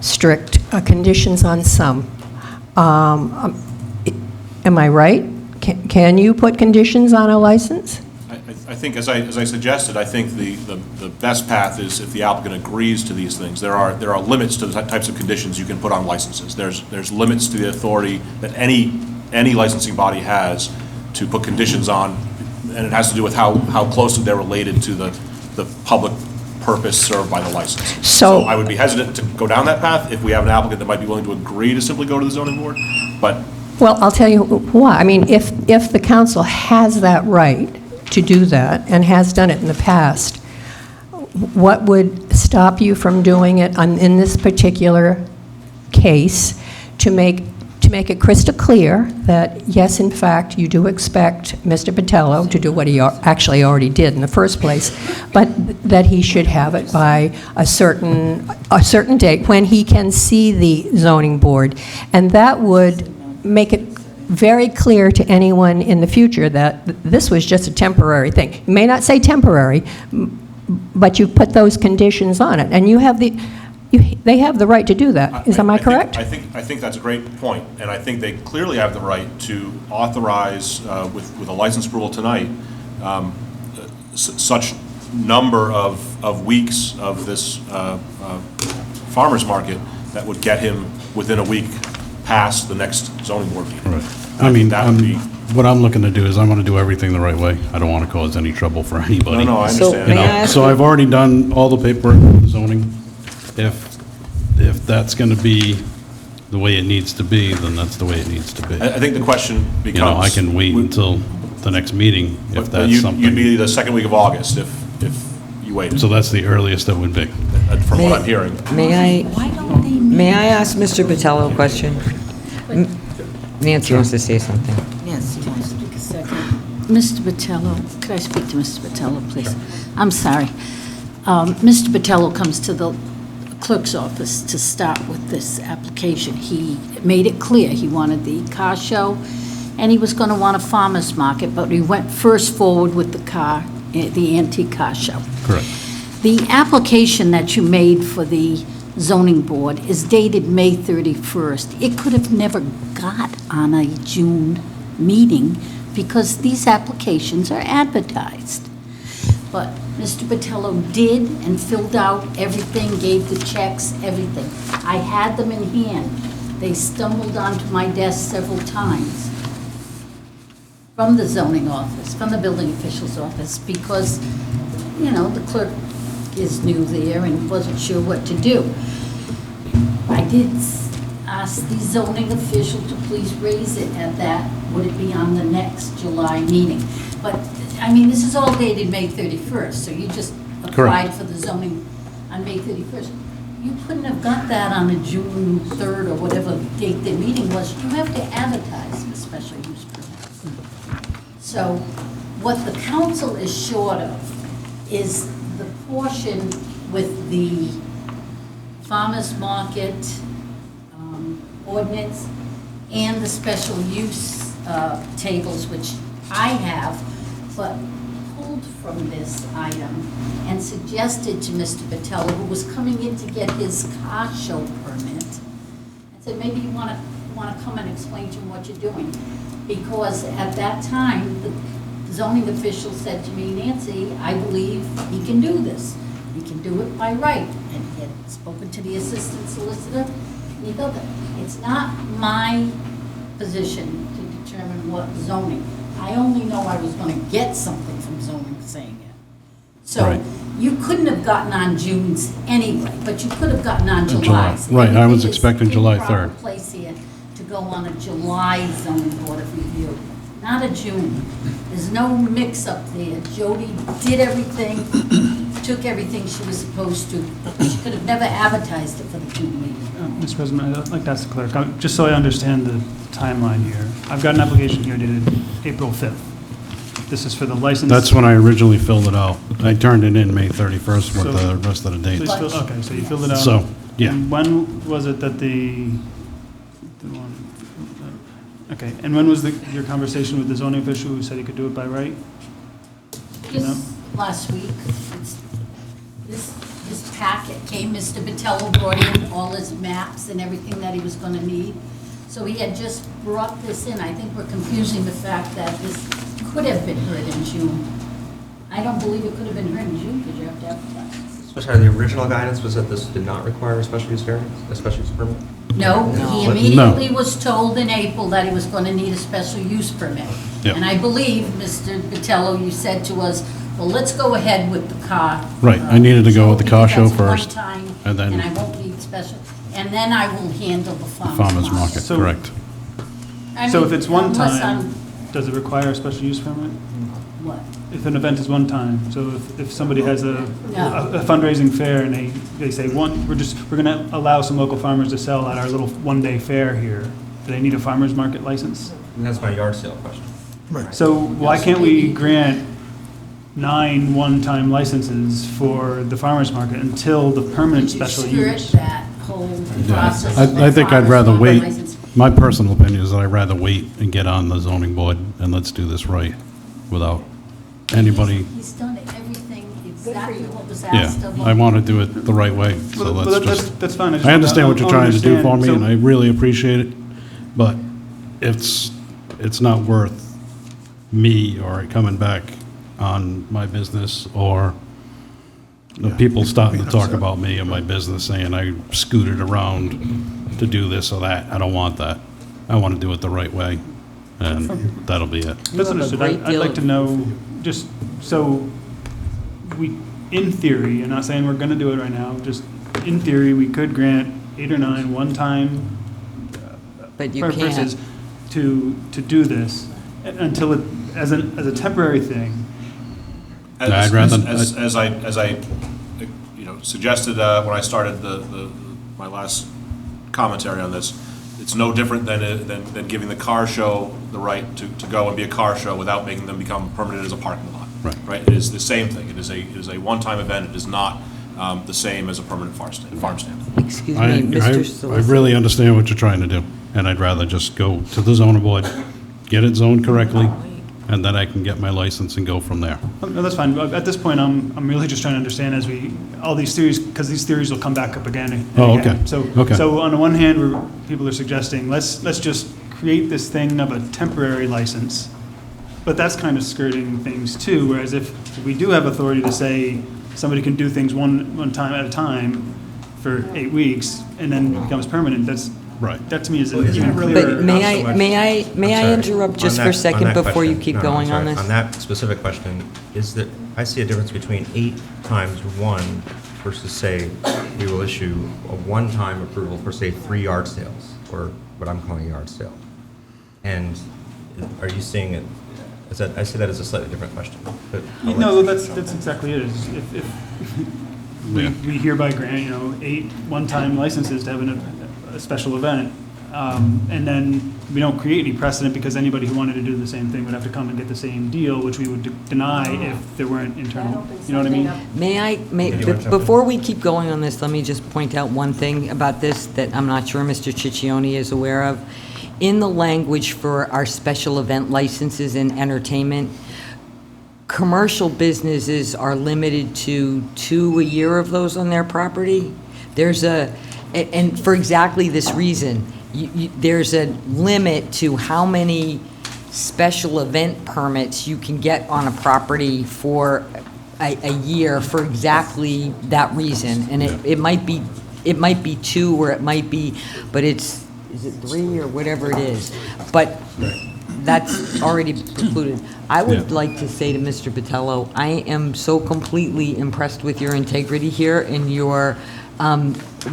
strict conditions on some. Am I right? Can you put conditions on a license? I think, as I suggested, I think the best path is if the applicant agrees to these things. There are limits to the types of conditions you can put on licenses. There's limits to the authority that any licensing body has to put conditions on, and it has to do with how closely they're related to the public purpose served by the license. So I would be hesitant to go down that path if we have an applicant that might be willing to agree to simply go to the zoning board, but... Well, I'll tell you why. I mean, if the council has that right to do that and has done it in the past, what would stop you from doing it in this particular case to make it crystal clear that, yes, in fact, you do expect Mr. Botello to do what he actually already did in the first place, but that he should have it by a certain date when he can see the zoning board, and that would make it very clear to anyone in the future that this was just a temporary thing. You may not say temporary, but you've put those conditions on it, and they have the right to do that. Am I correct? I think that's a great point, and I think they clearly have the right to authorize, with a license approval tonight, such number of weeks of this farmer's market that would get him within a week past the next zoning board meeting. Right. I mean, what I'm looking to do is I want to do everything the right way. I don't want to cause any trouble for anybody. No, I understand. So may I ask So I've already done all the paperwork for the zoning. If that's going to be the way it needs to be, then that's the way it needs to be. I think the question becomes... I can wait until the next meeting if that's something. You'd be the second week of August if you waited. So that's the earliest it would be. From what I'm hearing. May I ask Mr. Botello a question? Nancy wants to say something. Yes, he wants to speak a second. Mr. Botello, could I speak to Mr. Botello, please? I'm sorry. Mr. Botello comes to the clerk's office to start with this application. He made it clear he wanted the car show, and he was going to want a farmer's market, but he went first forward with the antique car show. Correct. The application that you made for the zoning board is dated May 31st. It could have never got on a June meeting because these applications are advertised. But Mr. Botello did and filled out everything, gave the checks, everything. I had them in hand. They stumbled onto my desk several times from the zoning office, from the building official's office, because you know, the clerk is new there and wasn't sure what to do. I did ask the zoning official to please raise it at that, would it be on the next July meeting? But, I mean, this is all dated May 31st, so you just applied for the zoning on May 31st. You couldn't have got that on a June 3rd or whatever date the meeting was. You have to advertise the special use permit. So what the council is short of is the portion with the farmer's market ordinance and the special use tables, which I have, but pulled from this item and suggested to Mr. Vitello, who was coming in to get his car show permit, I said, maybe you want to come and explain to him what you're doing. Because at that time, the zoning official said to me, Nancy, I believe he can do this. He can do it by right. And he had spoken to the assistant solicitor, and he thought that it's not my position to determine what zoning. I only know I was going to get something from zoning saying it. So Right. you couldn't have gotten on June's anyway, but you could have gotten on July. July's. Right, I was Everything is expecting in July proper 3rd. place here to go on a July zoning board of review, not a June. There's no mix-up there. Jody did everything, took everything she was supposed to. She could have never advertised it for the June meeting. Mr. President, I'd like to ask the clerk, just so I understand the timeline here. I've got an application here dated April 5th. This is for the license. That's when I originally filled it out. I turned it in May 31st with the rest of the dates. Please fill- Okay, so you filled it out. So, yeah. And when was it that okay, and when was your conversation with the zoning official who said he could do it by right? You know? Just last week, this packet came, Mr. Vitello brought in all his maps and everything that he was going to need. So he had just brought this in. I think we're confusing the fact that this could have been heard in June. I don't believe it could have been heard in June because you have to advertise. So sorry, the original guidance was that this did not require a special use variance, a special use permit? No, he No. immediately was told in April that he was going to need a special use permit. Yep. And I believe, Mr. Vitello, you said to us, well, let's go ahead with the car. Right, I needed to go with the car show because first, one time, and then- And I won't need special, and then I will handle the farmer's Farmer's market. market, So- correct. I So mean, if it's one unless time, I'm- does it require a special use permit? What? If an event is one time, so if somebody has a No. fundraising fair and they say, we're going to allow some local farmers to sell at our little one-day fair here, do they need a farmer's market license? And that's my yard sale question. So why can't we grant 9 one-time licenses for the farmer's market until the permanent Could you special skirt use? that whole process? I think I'd rather Farmer's wait. market license? My personal opinion is that I'd rather wait and get on the zoning board, and let's do this right, without anybody, He's done everything exactly what was yeah. asked of him. I want to do it the right way, so Well, let's just. that's fine. I understand what you're trying to do for me, and I understand. really appreciate it, but it's not worth me or it coming back on my business, or the people starting to talk about me and my business, saying I scooted around to do this or that. I don't want that. I want to do it the right way, and that'll be it. That's understood. I'd like to know, just so we, in theory, I'm not saying we're going to do it right now, just in theory, we could grant 8 or 9 one-time But you purposes to do this until it, as a temporary thing. I'd rather- As I, suggested when I started my last commentary on this, it's no different than giving the car show the right to go and be a car show without making them become permanent as a parking lot. Right. It is the same thing. It is a one-time event. It is not the same as a permanent farm stand. Excuse I me, Mr. Solicitor. really understand what you're trying to do, and I'd rather just go to the zoning board, get it zoned correctly, and then I can get my license and go from there. No, that's fine. At this point, I'm really just trying to understand as all these theories, because these theories will come back up again and Oh, again. okay. Okay. So on the one hand, people are suggesting, let's just create this thing of a temporary license. But that's kind of skirting things too, whereas if we do have authority to say somebody can do things one time at a time for 8 weeks and then becomes permanent, that's Right. That to me is Well, isn't it even really- clearer. But Not may so I, much- may I, may I'm I sorry. interrupt just On for a that- on second that before you question- keep no, I'm going on sorry. this? On that specific question, is that, I see a difference between 8 times 1 versus, say, we will issue a one-time approval for, say, 3 yard sales, or what I'm calling a yard sale. And are you seeing it, is that, I see that as a slightly different question. But I'll No, let- that's exactly it. Is if we hereby grant, 8 one-time licenses to have a special event, and then we don't create any precedent because anybody who wanted to do the same thing would have to come and get the same deal, which we would deny if there weren't internal, you know what I mean? May I, Yeah, you wanna jump in? before we keep going on this, let me just point out one thing about this that I'm not sure Mr. Ciccione is aware of. In the language for our special event licenses and entertainment, commercial businesses are limited to 2 a year of those on their property. And for exactly this reason, there's a limit to how many special event permits you can get on a property for a year for exactly that reason. And it might be 2, or it might be, but is it 3 or whatever it is? But that's already precluded. I would like to say to Mr. Botello, I am so completely impressed with your integrity here and your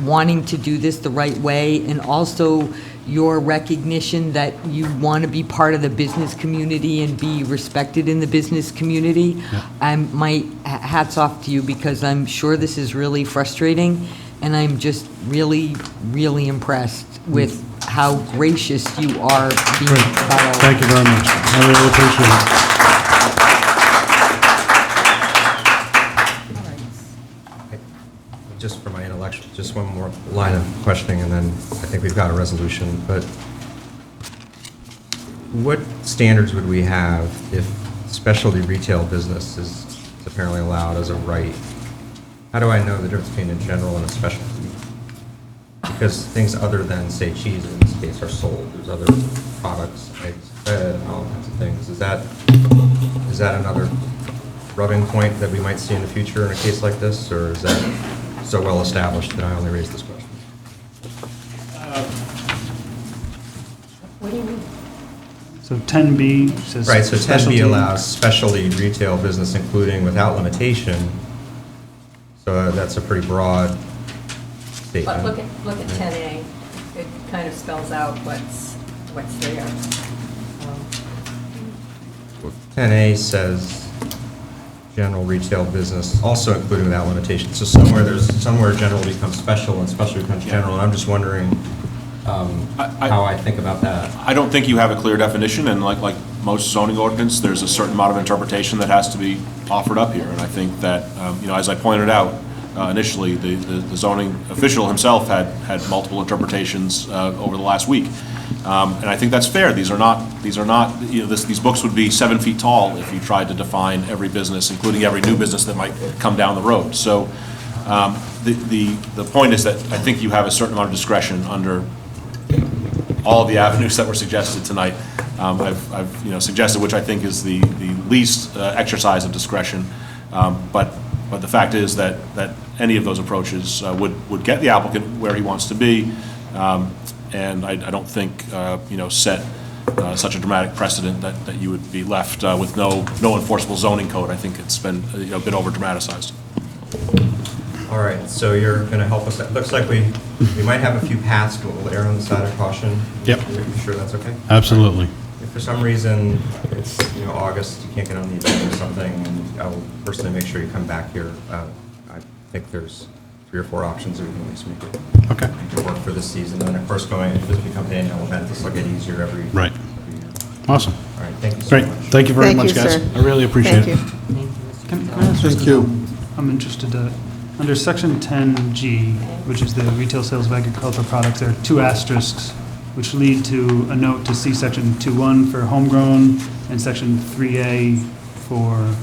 wanting to do this the right way, and also your recognition that you want to be part of the business community and be respected in the business community. My hat's off to you, because I'm sure this is really frustrating, and I'm just really, really impressed with how gracious you are being followed. Thank you very much. I really appreciate it. Just for my intellectual, just one more line of questioning, and then I think we've got a resolution. But what standards would we have if specialty retail business is apparently allowed as a right? How do I know the difference between a general and a specialty? Because things other than, say, cheese in this case are sold. There's other products, eggs, bread, and all kinds of things. Is that another rubbing point that we might see in the future in a case like this, or is that so well established that I only raised this question? What do you mean? So 10B says. Right, so 10B specialty. allows specialty retail business, including without limitation. So that's a pretty broad statement. But look at 10A. It kind of spells out what's there. 10A says general retail business, also including without limitation. So somewhere general becomes special and special becomes general, and I'm just wondering how I think about that. I don't think you have a clear definition, and like most zoning ordinance, there's a certain amount of interpretation that has to be offered up here. And I think that, as I pointed out initially, the zoning official himself had multiple interpretations over the last week. And I think that's fair. These are not, these books would be 7 feet tall if you tried to define every business, including every new business that might come down the road. So the point is that I think you have a certain amount of discretion under all of the avenues that were suggested tonight. I've suggested which I think is the least exercise of discretion. But the fact is that any of those approaches would get the applicant where he wants to be. And I don't think, set such a dramatic precedent that you would be left with no enforceable zoning code. I think it's been a bit over dramatized. All right, so you're going to help us. It looks like we might have a few paths, but we'll err on the side of caution. Yep. Are you sure that's okay? Absolutely. If for some reason it's August, you can't get on the agenda or something, and I will personally make sure you come back here. I think there's 3 or 4 options that we can at least make it work for this season. And then, of course, if this becomes an annual event, this will get easier every year. Awesome. All right, thank you so Great. much. Thank you very Thank much, you, guys. sir. I really appreciate Thank it. you. Can I ask just, I'm interested to, under section 10G, which is the retail sales of agricultural products, there are 2 asterisks which lead to a note to see section 2.1 for homegrown and section 3A for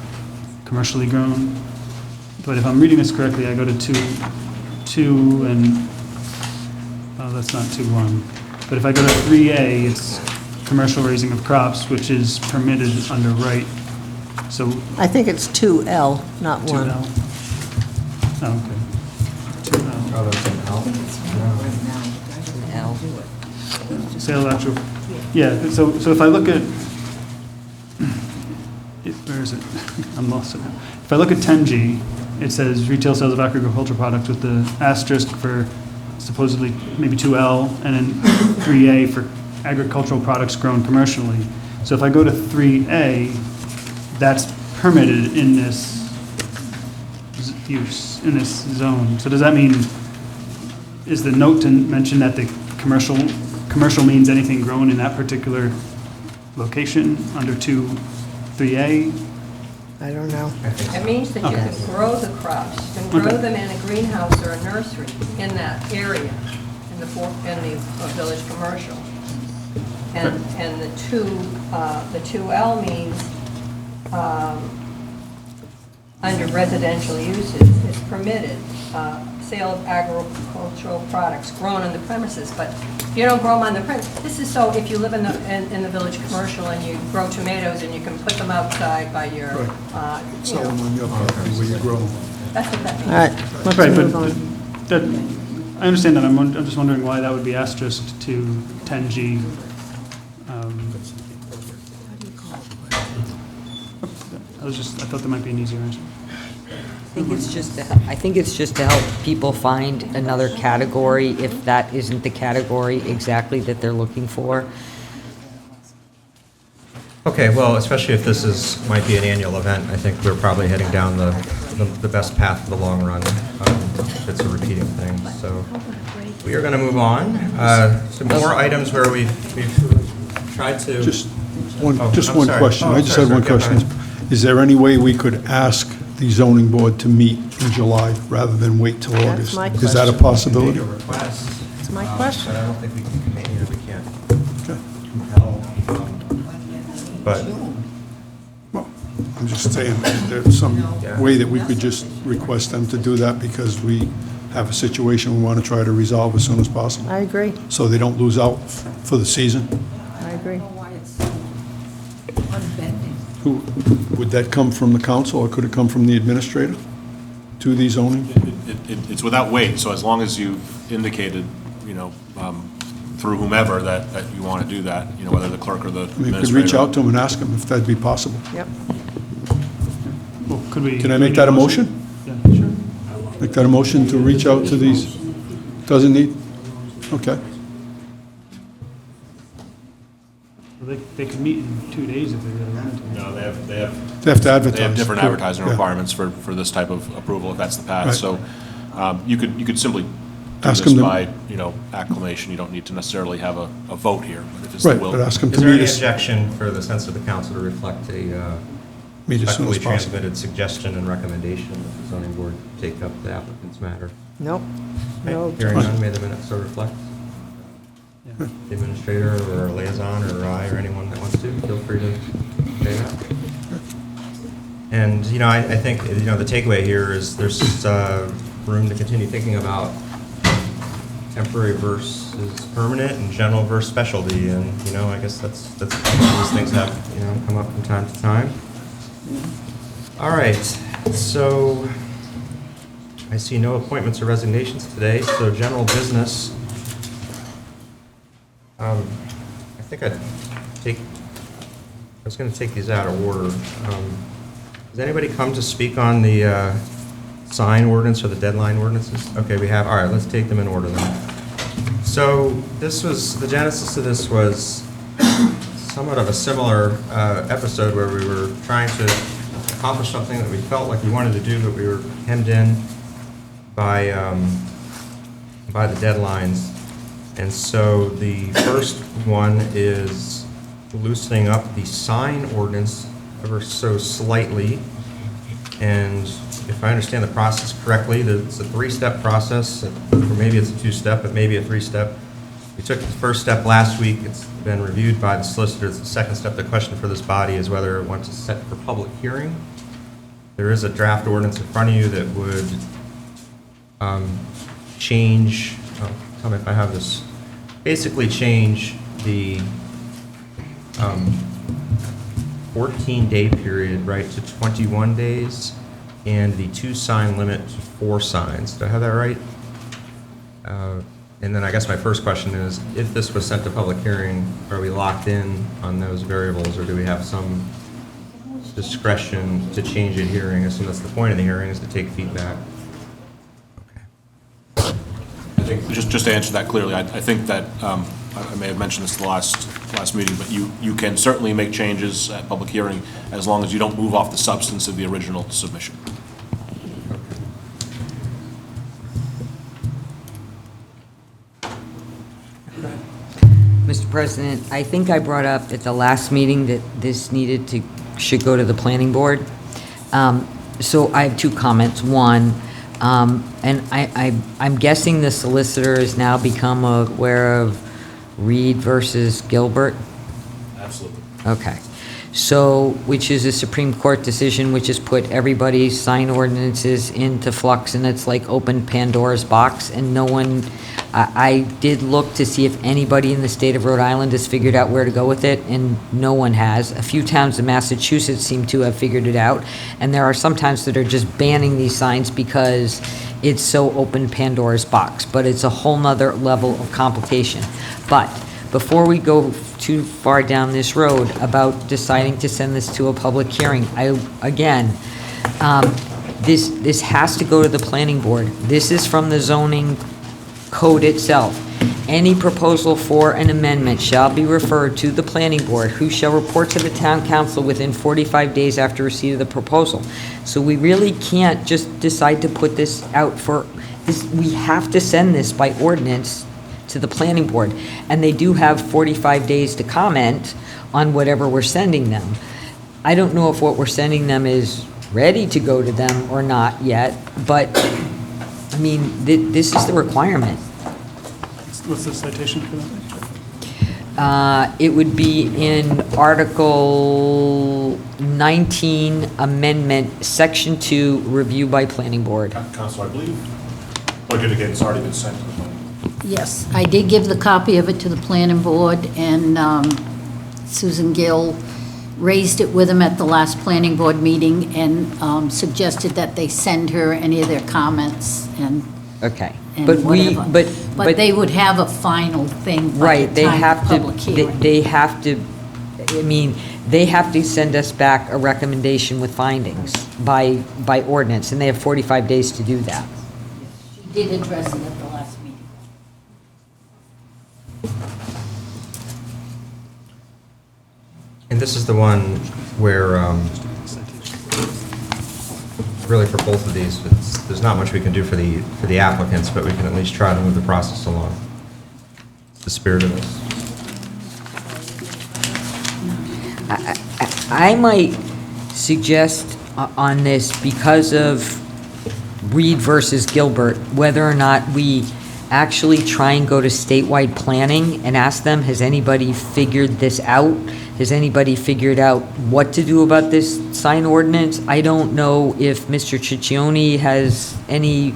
commercially grown. But if I'm reading this correctly, I go to 2 and, oh, that's not 2.1. But if I go to 3A, it's commercial raising of crops, which is permitted under right. So I think it's 2L, not 1. 2L. Oh, okay. 2L. Oh, that's an L? L. Sale of actual, yeah, so if I look at, where is it? I'm lost in it. If I look at 10G, it says retail sales of agricultural products with the asterisk for supposedly maybe 2L, and then 3A for agricultural products grown commercially. So if I go to 3A, that's permitted in this use, in this zone. So does that mean, is the note to mention that the commercial means anything grown in that particular location under 3A? I don't know. It means that you can grow the crops, you can grow them in a greenhouse or a nursery in that area, in the village commercial. And the 2L means, under residential uses, it's permitted, sale of agricultural products grown on the premises, but you don't grow them on the premise. This is so if you live in the village commercial and you grow tomatoes and you can put them outside by your, Sell them on your property where you grow them. that's what that means. All right, let's Right, move but on. that, I understand that. I'm just wondering why that would be asterisked to 10G. I thought there might be an easier answer. I think it's just to help people find another category if that isn't the category exactly that they're looking for. Okay, well, especially if might be an annual event, I think we're probably heading down the best path for the long run, if it's a repeating thing, so. We are gonna move on, some more items where we've tried to. Just one I'm question. sorry. I just had one Go ahead. question. Is there any way we could ask the zoning board to meet in July rather than wait till That's August? my Is that a question. possibility? Make a request. That's my question. But I don't think we can't Okay. compel, but, Well, I'm just saying, is there some way that we could just request them to do that because we have a situation we want to try to resolve as soon as possible, I agree, so they don't lose out for the season? I agree. Would that come from the council, or could it come from the administrator to the zoning? It's without weight, so as long as you've indicated, through whomever that you want to do that, whether the clerk or the I mean, administrator. could reach out to them and ask them if that'd be possible. Yep. Well, could we? Can I make that a motion? Yeah, sure. Make that a motion to reach out to these, doesn't need? Okay. Well, they could meet in 2 days if they really wanted to. No, they have They have to advertise. They have different Correct. advertising Yeah. requirements for this type of approval, if that's the path. Right. So you could simply do Ask this them to- by, acclamation. You don't need to necessarily have a vote here, but if it's the Right, will. but ask them is to there meet any us, objection for the sense of the council to reflect a meet as soon respectfully as possible. transmitted suggestion and recommendation that the zoning board take up the applicant's matter? Nope. Okay, No. hearing none, may the minutes so reflect. Yeah. The administrator or a liaison or I or anyone that wants to, feel free to say that. And, I think, the takeaway here is there's room to continue thinking about temporary versus permanent and general versus specialty. And, I guess that's these things have, come up from time to time. All right, so I see no appointments or resignations today, so general business. I think I was going to take these out of order. Has anybody come to speak on the sign ordinance or the deadline ordinances? Okay, we have, all right, let's take them in order then. So the genesis of this was somewhat of a similar episode where we were trying to accomplish something that we felt like we wanted to do, but we were hemmed in by the deadlines. And so the first one is loosening up the sign ordinance ever so slightly. And if I understand the process correctly, it's a 3-step process, or maybe it's a 2-step, but maybe a 3-step. We took the first step last week. It's been reviewed by the solicitors. The second step, the question for this body is whether it wants to set for public hearing. There is a draft ordinance in front of you that would change, tell me if I have this, basically change the 14-day period, right, to 21 days, and the 2-sign limit to 4 signs. Do I have that right? And then I guess my first question is, if this was sent to public hearing, are we locked in on those variables, or do we have some discretion to change a hearing? I assume that's the point of the hearing, is to take feedback. I think, just to answer that clearly, I think that, I may have mentioned this the last meeting, but you can certainly make changes at public hearing as long as you don't move off the substance of the original submission. Mr. President, I think I brought up at the last meeting that this should go to the planning board. So I have two comments. One, and I'm guessing the solicitor has now become aware of Reed versus Gilbert? Absolutely. Okay. So, which is a Supreme Court decision which has put everybody's sign ordinances into flux, and it's like open Pandora's box, and no one, I did look to see if anybody in the state of Rhode Island has figured out where to go with it, and no one has. A few towns in Massachusetts seem to have figured it out, and there are some towns that are just banning these signs because it's so open Pandora's box, but it's a whole nother level of complication. But before we go too far down this road about deciding to send this to a public hearing, this has to go to the planning board. This is from the zoning code itself. Any proposal for an amendment shall be referred to the planning board, who shall report to the town council within 45 days after receipt of the proposal. So we really can't just decide to put this out for this. We have to send this by ordinance to the planning board, and they do have 45 days to comment on whatever we're sending them. I don't know if what we're sending them is ready to go to them or not yet, but I mean, this is the requirement. What's the citation for that? It would be in Article 19, Amendment, Section 2, Review by Planning Board. Council, I believe, again, it's already been sent to the planning. Yes, I did give the copy of it to the planning board, and Susan Gill raised it with them at the last planning board meeting and suggested that they send her any of their comments and Okay. whatever. But they would have a final thing by Right, the they time have of to, public hearing. they have to, I mean, they have to send us back a recommendation with findings by ordinance, and they have 45 days to do that. She did address it at the last meeting. And this is the one where, really for both of these, there's not much we can do for the applicants, but we can at least try to move the process along. It's the spirit of this. I might suggest on this, because of Reed versus Gilbert, whether or not we actually try and go to statewide planning and ask them, has anybody figured this out? Has anybody figured out what to do about this sign ordinance? I don't know if Mr. Ciccione has any,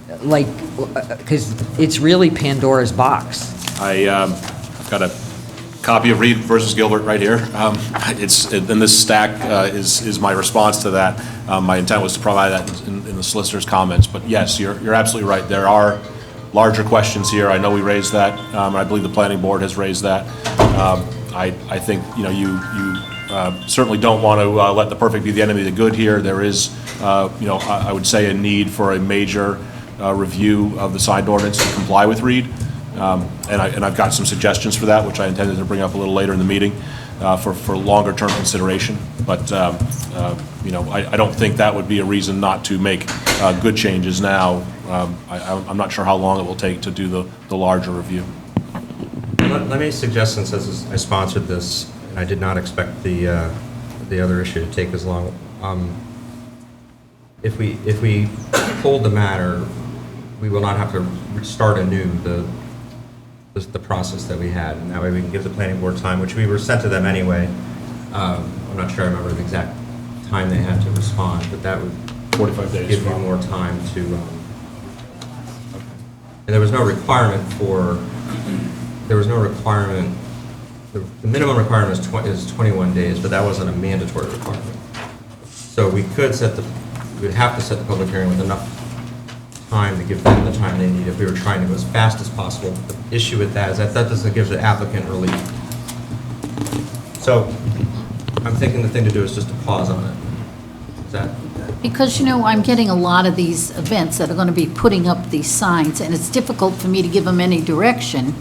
because it's really Pandora's box. I've got a copy of Reed versus Gilbert right here. It's in this stack is my response to that. My intent was to provide that in the solicitor's comments. But yes, you're absolutely right. There are larger questions here. I know we raised that. I believe the planning board has raised that. I think you certainly don't want to let the perfect be the enemy of the good here. There is I would say a need for a major review of the sign ordinance to comply with Reed. And I've got some suggestions for that, which I intended to bring up a little later in the meeting for longer term consideration. But I don't think that would be a reason not to make good changes now. I'm not sure how long it will take to do the larger review. Let me suggest, since I sponsored this, and I did not expect the other issue to take as long. If we hold the matter, we will not have to start anew the process that we had, and that way we can give the planning board time, which we were sent to them anyway. I'm not sure I remember the exact time they had to respond, but that would 45 days give you more time to. And there was no requirement for. There was no requirement. The minimum requirement is 21 days, but that wasn't a mandatory requirement. So we could we'd have to set the public hearing with enough time to give them the time they need if we were trying to go as fast as possible. The issue with that is that doesn't give the applicant relief. So I'm thinking the thing to do is just to pause on it. Is that? Because, I'm getting a lot of these events that are going to be putting up these signs, and it's difficult for me to give them any direction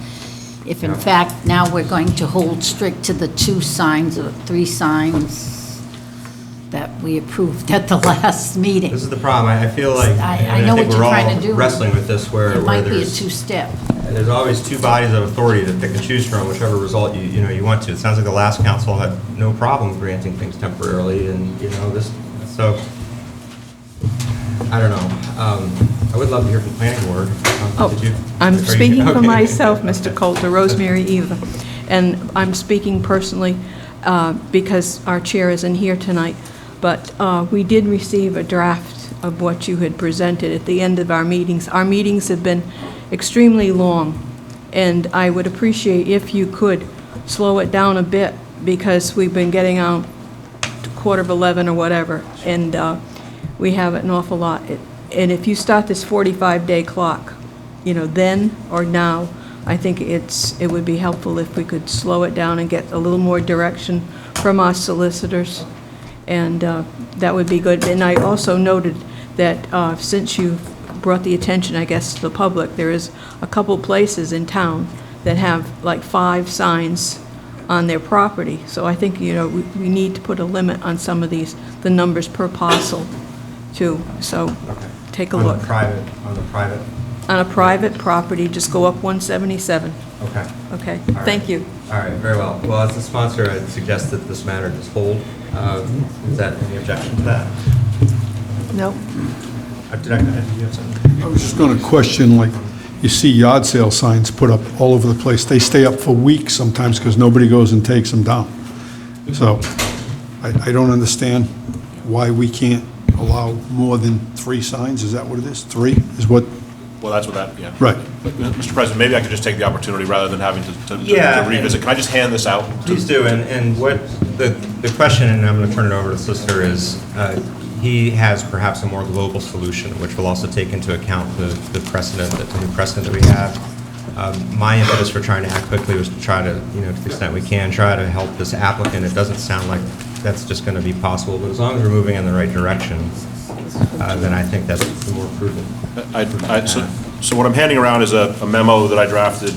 if, in fact, now we're going to hold strict to the 2 signs or 3 signs that we approved at the last meeting. This is the problem. I feel like, I know what you're trying to do. we're all wrestling with this where It might be a there's 2-step. there's always 2 bodies of authority to pick and choose from, whichever result you want to. It sounds like the last council had no problem granting things temporarily, and this. So I don't know. I would love to hear from planning board. I'm speaking for okay. myself, Mr. Coulter, Rosemary Eva, and I'm speaking personally because our chair isn't here tonight, but we did receive a draft of what you had presented at the end of our meetings. Our meetings have been extremely long, and I would appreciate if you could slow it down a bit, because we've been getting out to 11:15 or whatever, and we have an awful lot. And if you start this 45-day clock, then or now, I think it would be helpful if we could slow it down and get a little more direction from our solicitors, and that would be good. And I also noted that since you brought the attention, I guess, to the public, there is a couple places in town that have like 5 signs on their property. So I think, we need to put a limit on some of the numbers per parcel too. So take a look. On a private property, just go up 177. Okay. Okay, All right. thank you. All right, very well. Well, as the sponsor, I'd suggest that this matter just hold. Is that any objection to that? No. Did you have something? I was just going to question, you see yard sale signs put up all over the place. They stay up for weeks sometimes because nobody goes and takes them down. So I don't understand why we can't allow more than 3 signs. Is that what it is? 3 is what? Well, that's what that, yeah. Right. But, Mr. President, maybe I could just take the opportunity rather than having to revisit. Can I just hand this out? Please do. And what the question, and I'm going to turn it over to the solicitor, is he has perhaps a more global solution, which will also take into account the precedent, the new precedent that we have. My impetus for trying to act quickly was to try to, to the extent we can, try to help this applicant. It doesn't sound like that's just going to be possible, but as long as we're moving in the right direction, then I think that's the more prudent. So what I'm handing around is a memo that I drafted,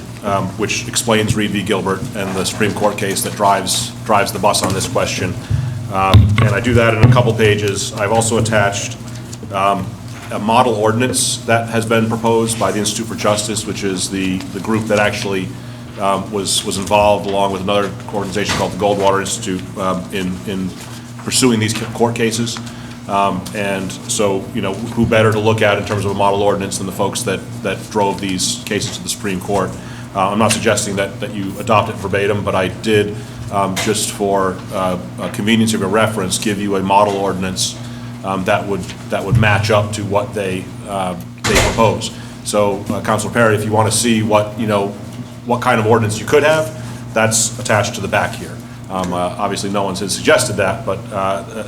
which explains Reed v. Gilbert and the Supreme Court case that drives the bus on this question. And I do that in a couple pages. I've also attached a model ordinance that has been proposed by the Institute for Justice, which is the group that actually was involved, along with another organization called the Goldwater Institute, in pursuing these court cases. And so, who better to look at in terms of a model ordinance than the folks that drove these cases to the Supreme Court. I'm not suggesting that you adopt it verbatim, but I did, just for convenience of your reference, give you a model ordinance that would match up to what they propose. So, Councilor Perry, if you want to see what kind of ordinance you could have, that's attached to the back here. Obviously, no one has suggested that, but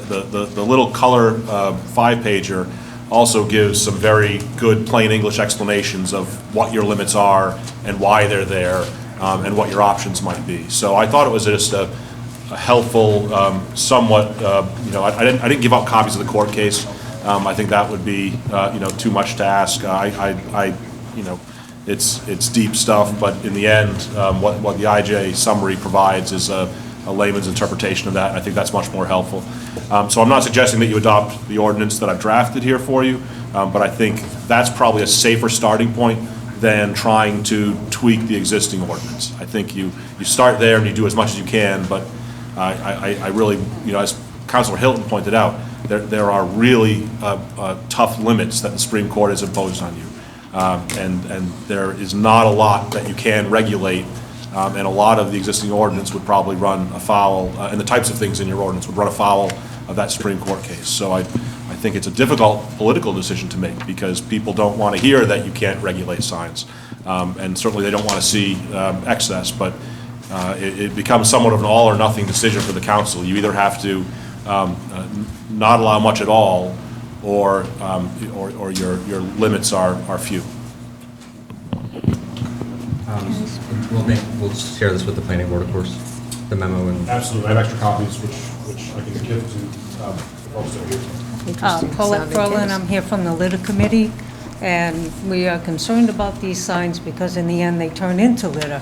the little color 5-pager also gives some very good plain English explanations of what your limits are and why they're there, and what your options might be. So I thought it was just a helpful, somewhat, I didn't give out copies of the court case. I think that would be, too much to ask. It's deep stuff, but in the end, what the IJ summary provides is a layman's interpretation of that. I think that's much more helpful. So I'm not suggesting that you adopt the ordinance that I've drafted here for you, but I think that's probably a safer starting point than trying to tweak the existing ordinance. I think you start there and you do as much as you can, but I really, as Councilor Hilton pointed out, there are really tough limits that the Supreme Court has imposed on you. And there is not a lot that you can regulate, and a lot of the existing ordinance would probably run afoul, and the types of things in your ordinance would run afoul of that Supreme Court case. So I think it's a difficult political decision to make, because people don't want to hear that you can't regulate signs, and certainly they don't want to see excess, but it becomes somewhat of an all or nothing decision for the council. You either have to not allow much at all, or your limits are few. We'll share this with the planning board, of course, the memo and. Absolutely. I have extra copies, which I can give to the folks that are here. Paulette Ferlin, I'm here from the Litter Committee, and we are concerned about these signs because in the end, they turn into litter.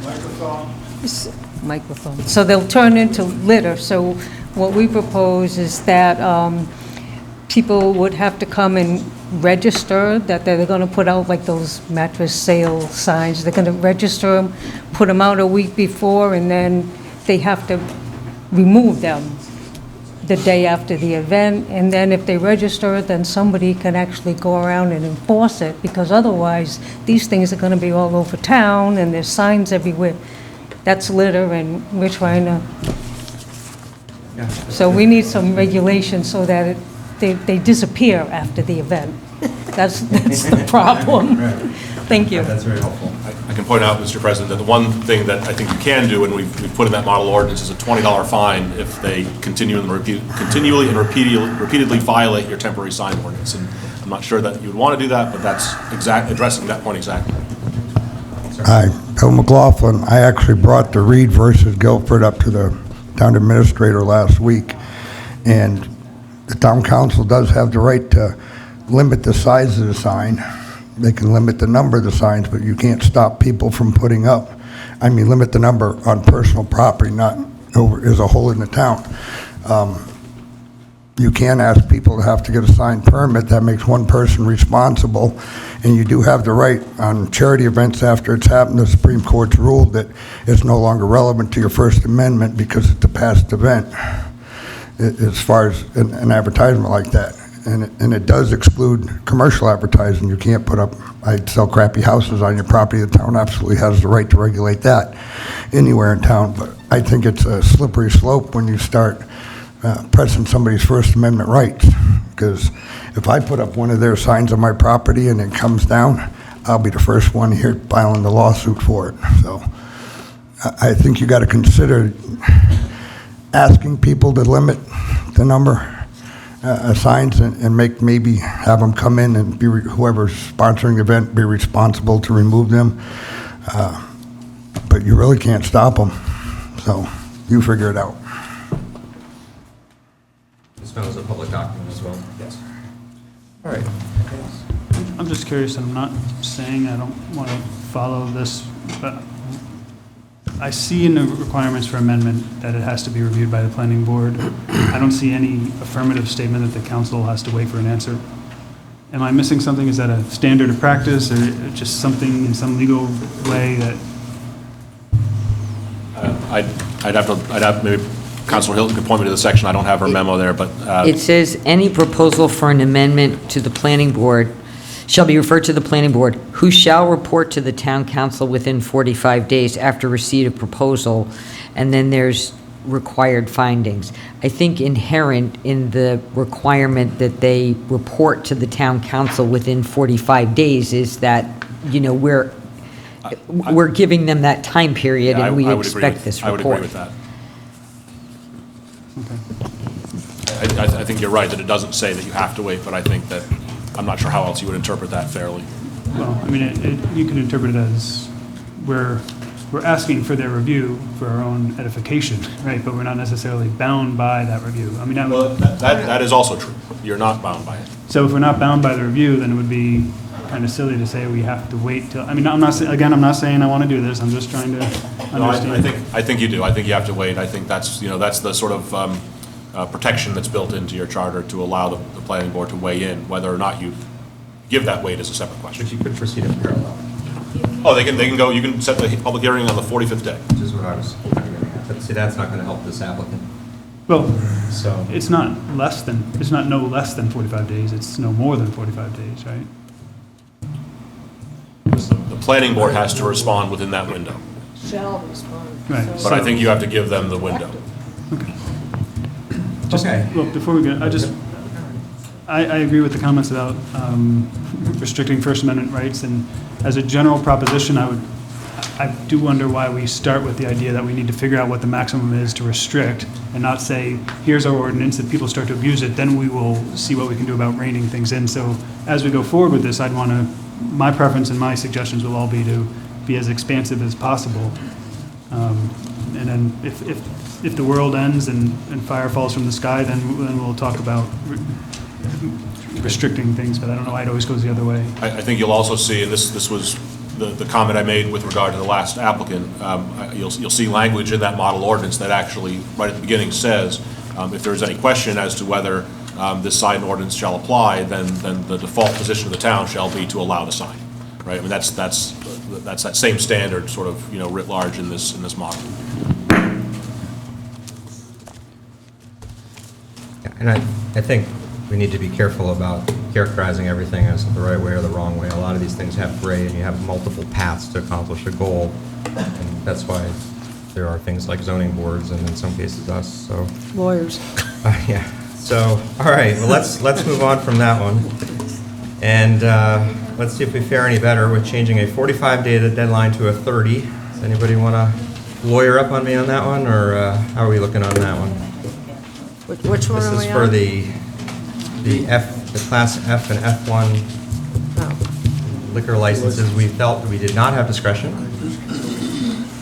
Microphone. So they'll turn into litter. So what we propose is that people would have to come and register, that they're going to put out like those mattress sale signs. They're going to register them, put them out a week before, and then they have to remove them the day after the event. And then if they register it, then somebody can actually go around and enforce it, because otherwise, these things are going to be all over town, and there's signs everywhere. That's litter, and we're trying to... So we need some regulation so that they disappear after the event. That's the problem. Thank you. That's very helpful. I can point out, Mr. President, that the one thing that I think you can do, and we've put in that model ordinance, is a $20 fine if they continually and repeatedly violate your temporary sign ordinance. And I'm not sure that you would want to do that, but that's addressing that point exactly. Hi, Bill McLaughlin. I actually brought the Reed versus Guilford up to the town administrator last week, and the town council does have the right to limit the size of the sign. They can limit the number of the signs, but you can't stop people from putting up. Limit the number on personal property, not over as a whole in the town. You can ask people to have to get a sign permit. That makes one person responsible. And you do have the right on charity events after it's happened. The Supreme Court's ruled that it's no longer relevant to your First Amendment because it's a past event as far as an advertisement like that. And it does exclude commercial advertising. You can't put up, I'd sell crappy houses on your property. The town absolutely has the right to regulate that anywhere in town. But I think it's a slippery slope when you start pressing somebody's First Amendment rights. Because if I put up one of their signs on my property and it comes down, I'll be the first one here filing the lawsuit for it. So I think you got to consider asking people to limit the number of signs and maybe have them come in and be whoever's sponsoring the event be responsible to remove them. But you really can't stop them. So you figure it out. This memo is a public document as well. Yes. All right. I'm just curious, and I'm not saying I don't want to follow this, but I see in the requirements for amendment that it has to be reviewed by the planning board. I don't see any affirmative statement that the council has to wait for an answer. Am I missing something? Is that a standard of practice, or just something in some legal way that? I'd have maybe Councilor Hilton could point me to the section. I don't have her memo there, but It says, any proposal for an amendment to the planning board shall be referred to the planning board, who shall report to the town council within 45 days after receipt of proposal, and then there's required findings. I think inherent in the requirement that they report to the town council within 45 days is that, we're giving them that time period, and we expect this report. I would agree with that. I think you're right that it doesn't say that you have to wait, but I think that, I'm not sure how else you would interpret that fairly. Well, you can interpret it as we're asking for their review for our own edification, right? But we're not necessarily bound by that review. That is also true. You're not bound by it. So if we're not bound by the review, then it would be kind of silly to say we have to wait till, I'm not saying I want to do this. I'm just trying to understand. No, I think you do. I think you have to wait. I think that's the sort of protection that's built into your charter to allow the planning board to weigh in. Whether or not you give that weight is a separate question. But you could proceed in parallel. Oh, they can go, you can set the public hearing on the 45th day. Which is what I was getting at. But see, that's not going to help this applicant. Well, so it's not no less than 45 days. It's no more than 45 days, right? The planning board has to respond within that window. Shall respond. Right. But I think you have to give them the window. Well, before we go, I agree with the comments about restricting First Amendment rights, and as a general proposition, I do wonder why we start with the idea that we need to figure out what the maximum is to restrict and not say, here's our ordinance, if people start to abuse it, then we will see what we can do about reining things in. So as we go forward with this, my preference and my suggestions will all be to be as expansive as possible. And then if the world ends and fire falls from the sky, then we'll talk about restricting things, but I don't know why it always goes the other way. I think you'll also see, and this was the comment I made with regard to the last applicant, you'll see language in that model ordinance that actually, right at the beginning, says if there's any question as to whether this sign ordinance shall apply, then the default position of the town shall be to allow the sign, right? I mean, that's that same standard sort of, writ large in this model. And I think we need to be careful about characterizing everything as the right way or the wrong way. A lot of these things have gray, and you have multiple paths to accomplish a goal. And that's why there are things like zoning boards, and in some cases us, so. Lawyers. Yeah. So, all right, well, let's move on from that one. And let's see if we fare any better with changing a 45-day deadline to a 30. Does anybody want to lawyer up on me on that one, or how are we looking on that one? Which one are we on? This is for the Class F and F1 liquor licenses. We felt that we did not have discretion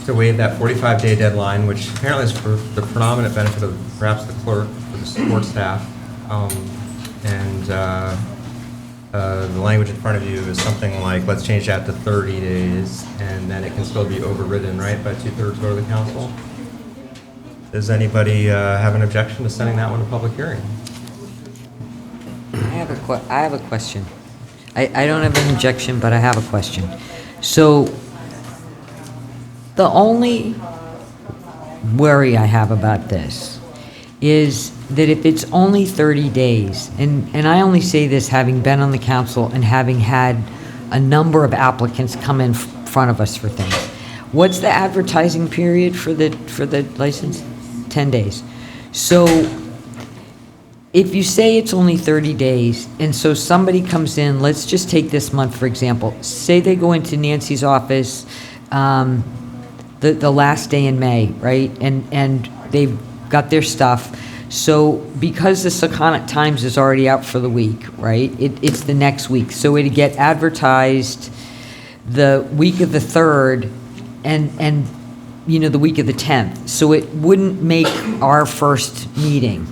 to waive that 45-day deadline, which apparently is for the predominant benefit of perhaps the clerk, or the support staff. The language in front of you is something like, let's change that to 30 days, and then it can still be overridden, right, by 2/3 vote of the council? Does anybody have an objection to sending that one to public hearing? I have a question. I don't have an objection, but I have a question. So the only worry I have about this is that if it's only 30 days, and I only say this having been on the council and having had a number of applicants come in front of us for things. What's the advertising period for the license? 10 days. So if you say it's only 30 days, and so somebody comes in, let's just take this month, for example. Say they go into Nancy's office the last day in May, right? And they've got their stuff. So because the Secana Times is already out for the week, right? It's the next week. So it'd get advertised the week of the 3rd and the week of the 10th. So it wouldn't make our first meeting.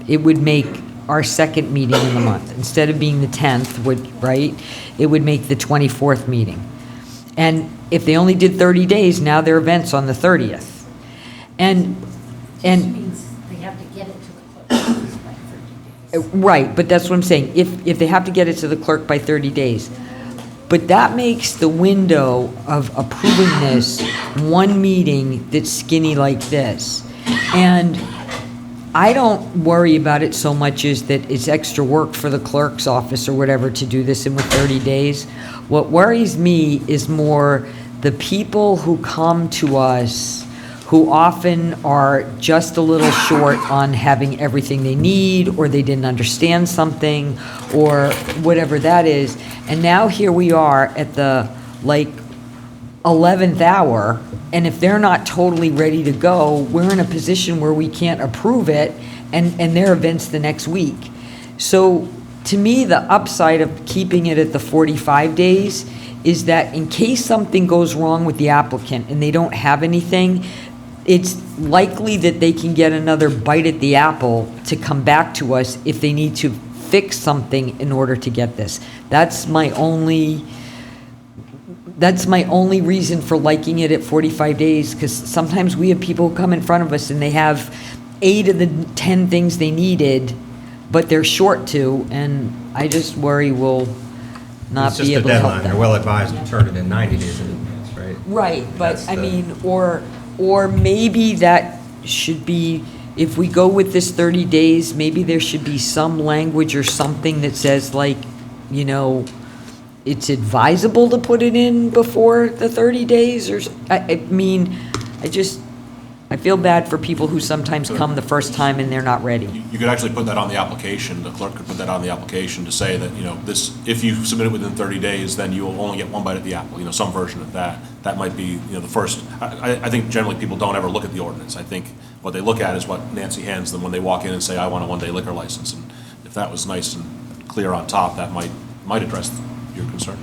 It would make our second meeting in the month. Instead of being the 10th, right? It would make the 24th meeting. And if they only did 30 days, now their event's on the 30th. And means they have to get it to the clerk by 30 days. Right, but that's what I'm saying. If they have to get it to the clerk by 30 days. But that makes the window of approving this one meeting that's skinny like this. And I don't worry about it so much as that it's extra work for the clerk's office or whatever to do this in with 30 days. What worries me is more the people who come to us who often are just a little short on having everything they need, or they didn't understand something, or whatever that is. And now here we are at the 11th hour, and if they're not totally ready to go, we're in a position where we can't approve it, and their event's the next week. So to me, the upside of keeping it at the 45 days is that in case something goes wrong with the applicant and they don't have anything, it's likely that they can get another bite at the apple to come back to us if they need to fix something in order to get this. That's my only reason for liking it at 45 days, because sometimes we have people who come in front of us and they have 8 of the 10 things they needed, but they're short 2, and I just worry we'll not be able to help them. It's just a deadline. They're well advised to turn it in 90 days in advance, right? Right, but I mean, or maybe that should be, if we go with this 30 days, maybe there should be some language or something that says it's advisable to put it in before the 30 days, or, I feel bad for people who sometimes come the first time and they're not ready. You could actually put that on the application. The clerk could put that on the application to say that, this, if you submit it within 30 days, then you will only get one bite at the apple, some version of that. that might be, the first, I think generally people don't ever look at the ordinance. I think what they look at is what Nancy hands them when they walk in and say, I want a one-day liquor license. And if that was nice and clear on top, that might address your concern.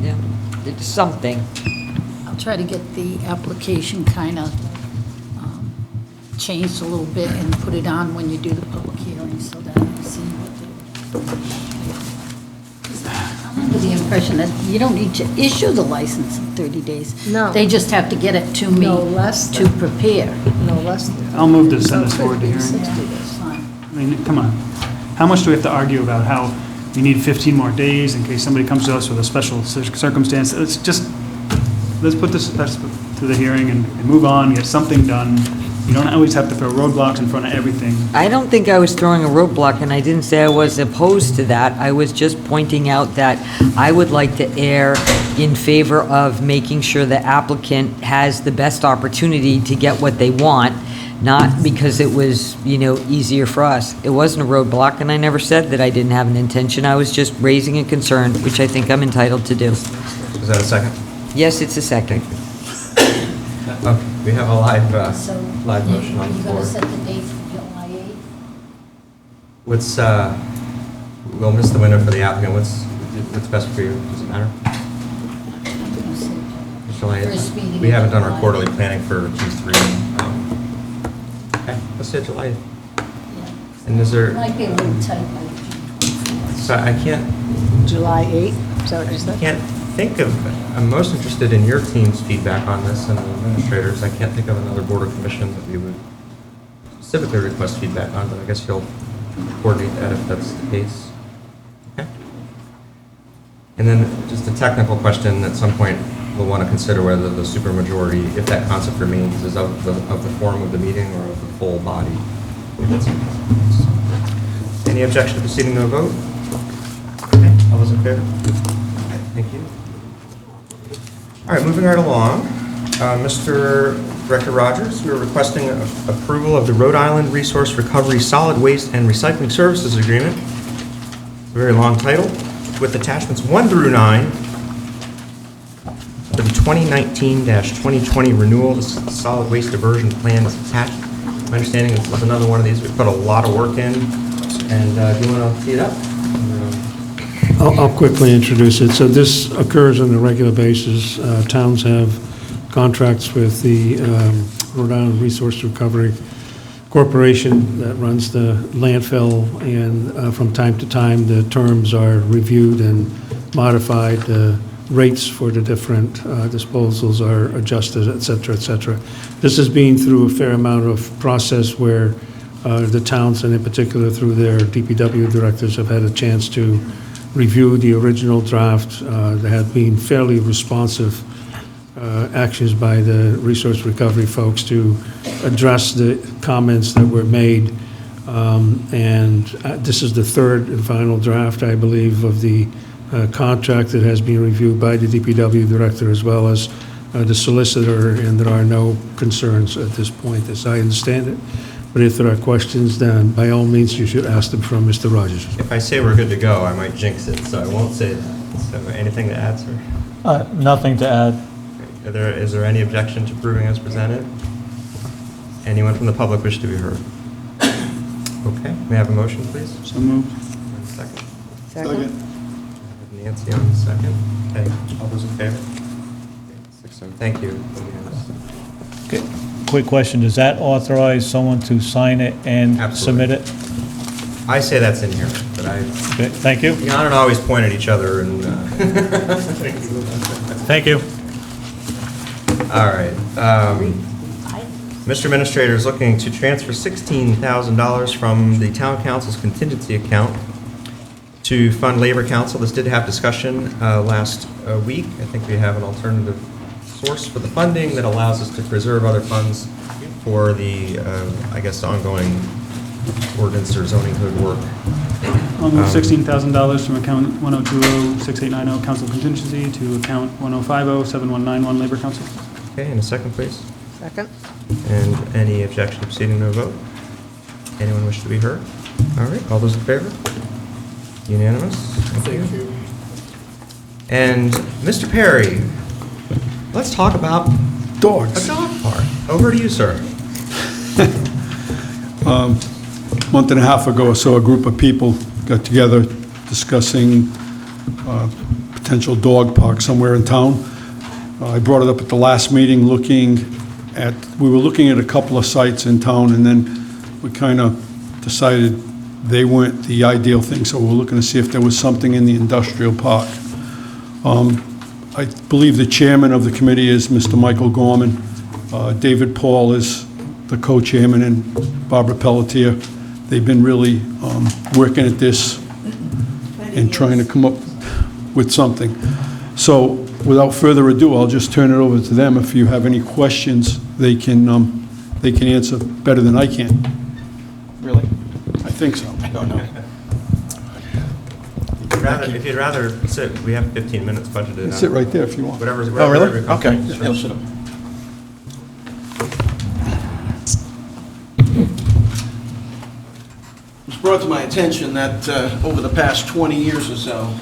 Yeah, it's something. I'll try to get the application kind of changed a little bit and put it on when you do the public hearing so that you see what I'm under the impression that you don't need to issue the license in 30 days. No. They just have to get it to me No less to prepare. No less than. I'll move to send this forward to hearing. 60 days, fine. I mean, come on. How much do we have to argue about how we need 15 more days in case somebody comes to us with a special circumstance? Let's put this to the hearing and move on, get something done. You don't always have to throw roadblocks in front of everything. I don't think I was throwing a roadblock, and I didn't say I was opposed to that. I was just pointing out that I would like to err in favor of making sure the applicant has the best opportunity to get what they want, not because it was, easier for us. It wasn't a roadblock, and I never said that I didn't have an intention. I was just raising a concern, which I think I'm entitled to do. Is that a second? Yes, it's a second. Okay, we have a live motion on the You're going floor. to set the date for July 8th? We'll miss the window for the applicant. What's best for you? Does it matter? July 8th? First meeting We haven't done our July. quarterly planning for Q3. Okay, let's say July 8th. And is there, Might be a little tight by so I can't, July 8th, is that what you I said? can't think of, I'm most interested in your team's feedback on this and the administrators. I can't think of another board or commission that we would specifically request feedback on, but I guess you'll coordinate that if that's the case. Okay. And then just a technical question, at some point, we'll want to consider whether the supermajority, if that concept remains, is of the form of the meeting or of the full body. Any objection to proceeding to a vote? Okay, all those in favor? Okay, thank you. All right, moving right along. Mr. Director Rogers, we are requesting approval of the Rhode Island Resource Recovery Solid Waste and Recycling Services Agreement. Very long title, with attachments 1 through 9 for the 2019-2020 renewal. The solid waste diversion plan is attached. My understanding is this is another one of these we put a lot of work in. And do you want to tee it up? I'll quickly introduce it. So this occurs on a regular basis. Towns have contracts with the Rhode Island Resource Recovery Corporation that runs the landfill, and from time to time, the terms are reviewed and modified. The rates for the different disposals are adjusted, et cetera, et cetera. This has been through a fair amount of process where the towns, and in particular through their DPW directors, have had a chance to review the original draft. There have been fairly responsive actions by the resource recovery folks to address the comments that were made. And this is the third and final draft, I believe, of the contract that has been reviewed by the DPW director as well as the solicitor, and there are no concerns at this point, as I understand it. But if there are questions, then by all means, you should ask them from Mr. Rogers. If I say we're good to go, I might jinx it, so I won't say that. So anything to add, sir? Nothing to add. Is there any objection to approving as presented? Anyone from the public wish to be heard? Okay, may I have a motion, please? So moved. And a second. Second. Nancy on the second. Okay, all those in favor? 6-0. Thank you. Okay. Quick question, does that authorize someone to sign it and submit it? I say that's in here, but Okay, thank you. Jan and I always point at each other and, Thank you. All right. Mr. Administrator is looking to transfer $16,000 from the town council's contingency account to fund Labor Council. This did have discussion last week. I think we have an alternative source for the funding that allows us to preserve other funds for the, I guess, ongoing ordinance or zoning code work. I'll move $16,000 from account 1020-6890 council contingency to account 1050-7191 labor council. Okay, and a second, please. Second. And any objection to proceeding to a vote? Anyone wish to be heard? All right, all those in favor? Unanimous? Thank you. And Mr. Perry, Let's talk about Dogs. a dog park. Over to you, sir. Month and a half ago or so, a group of people got together discussing potential dog park somewhere in town. I brought it up at the last meeting, we were looking at a couple of sites in town, and then we kind of decided they weren't the ideal thing, so we're looking to see if there was something in the industrial park. I believe the chairman of the committee is Mr. Michael Gorman. David Paul is the co-chairman, and Barbara Pelletier. They've been really working at this and trying to come up with something. So without further ado, I'll just turn it over to them. If you have any questions, they can answer better than I can. Really? I think so. I don't know. If you'd rather sit, we have 15 minutes budgeted. Sit right there if you want. Whatever's. Oh, really? whatever you're Okay. comfortable. He'll sit up. It was brought to my attention that over the past 20 years or so,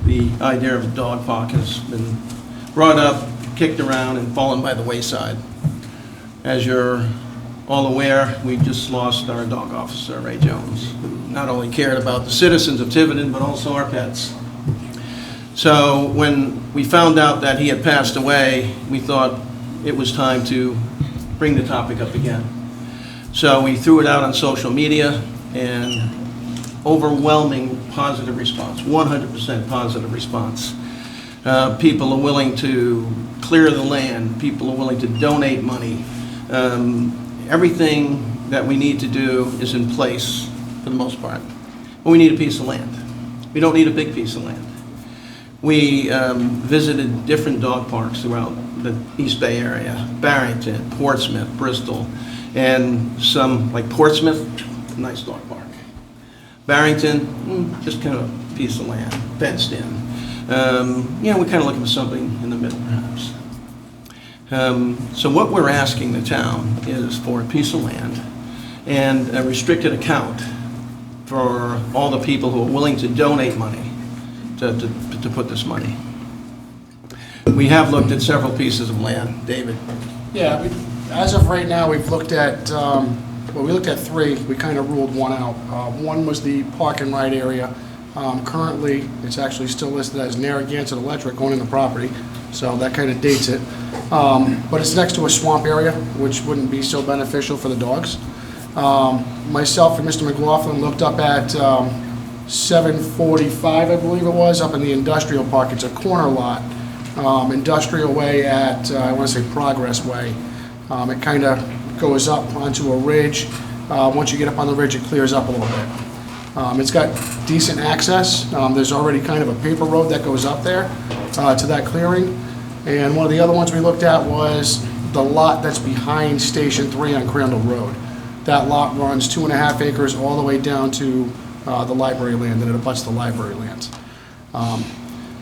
the idea of a dog park has been brought up, kicked around, and fallen by the wayside. As you're all aware, we just lost our dog officer, Ray Jones, who not only cared about the citizens of Tiverton, but also our pets. So when we found out that he had passed away, we thought it was time to bring the topic up again. So we threw it out on social media, and overwhelming positive response, 100% positive response. People are willing to clear the land. People are willing to donate money. Everything that we need to do is in place for the most part. But we need a piece of land. We don't need a big piece of land. We visited different dog parks throughout the East Bay area, Barrington, Portsmouth, Bristol, and some, like Portsmouth, nice dog park. Barrington, just kind of a piece of land, fenced in. We're kind of looking for something in the middle, perhaps. So what we're asking the town is for a piece of land and a restricted account for all the people who are willing to donate money to put this money. We have looked at several pieces of land. David? Yeah, as of right now, we've looked at, we looked at three. We kind of ruled one out. One was the park and ride area. Currently, it's actually still listed as Narragansett Electric owning the property, so that kind of dates it. But it's next to a swamp area, which wouldn't be so beneficial for the dogs. Myself and Mr. McLaughlin looked up at 745, I believe it was, up in the industrial park. It's a corner lot, Industrial Way at, I want to say Progress Way. It kind of goes up onto a ridge. Once you get up on the ridge, it clears up a little bit. It's got decent access. There's already kind of a paper road that goes up there to that clearing. And one of the other ones we looked at was the lot that's behind Station 3 on Crandall Road. That lot runs 2.5 acres all the way down to the library land, and it abuts the library land.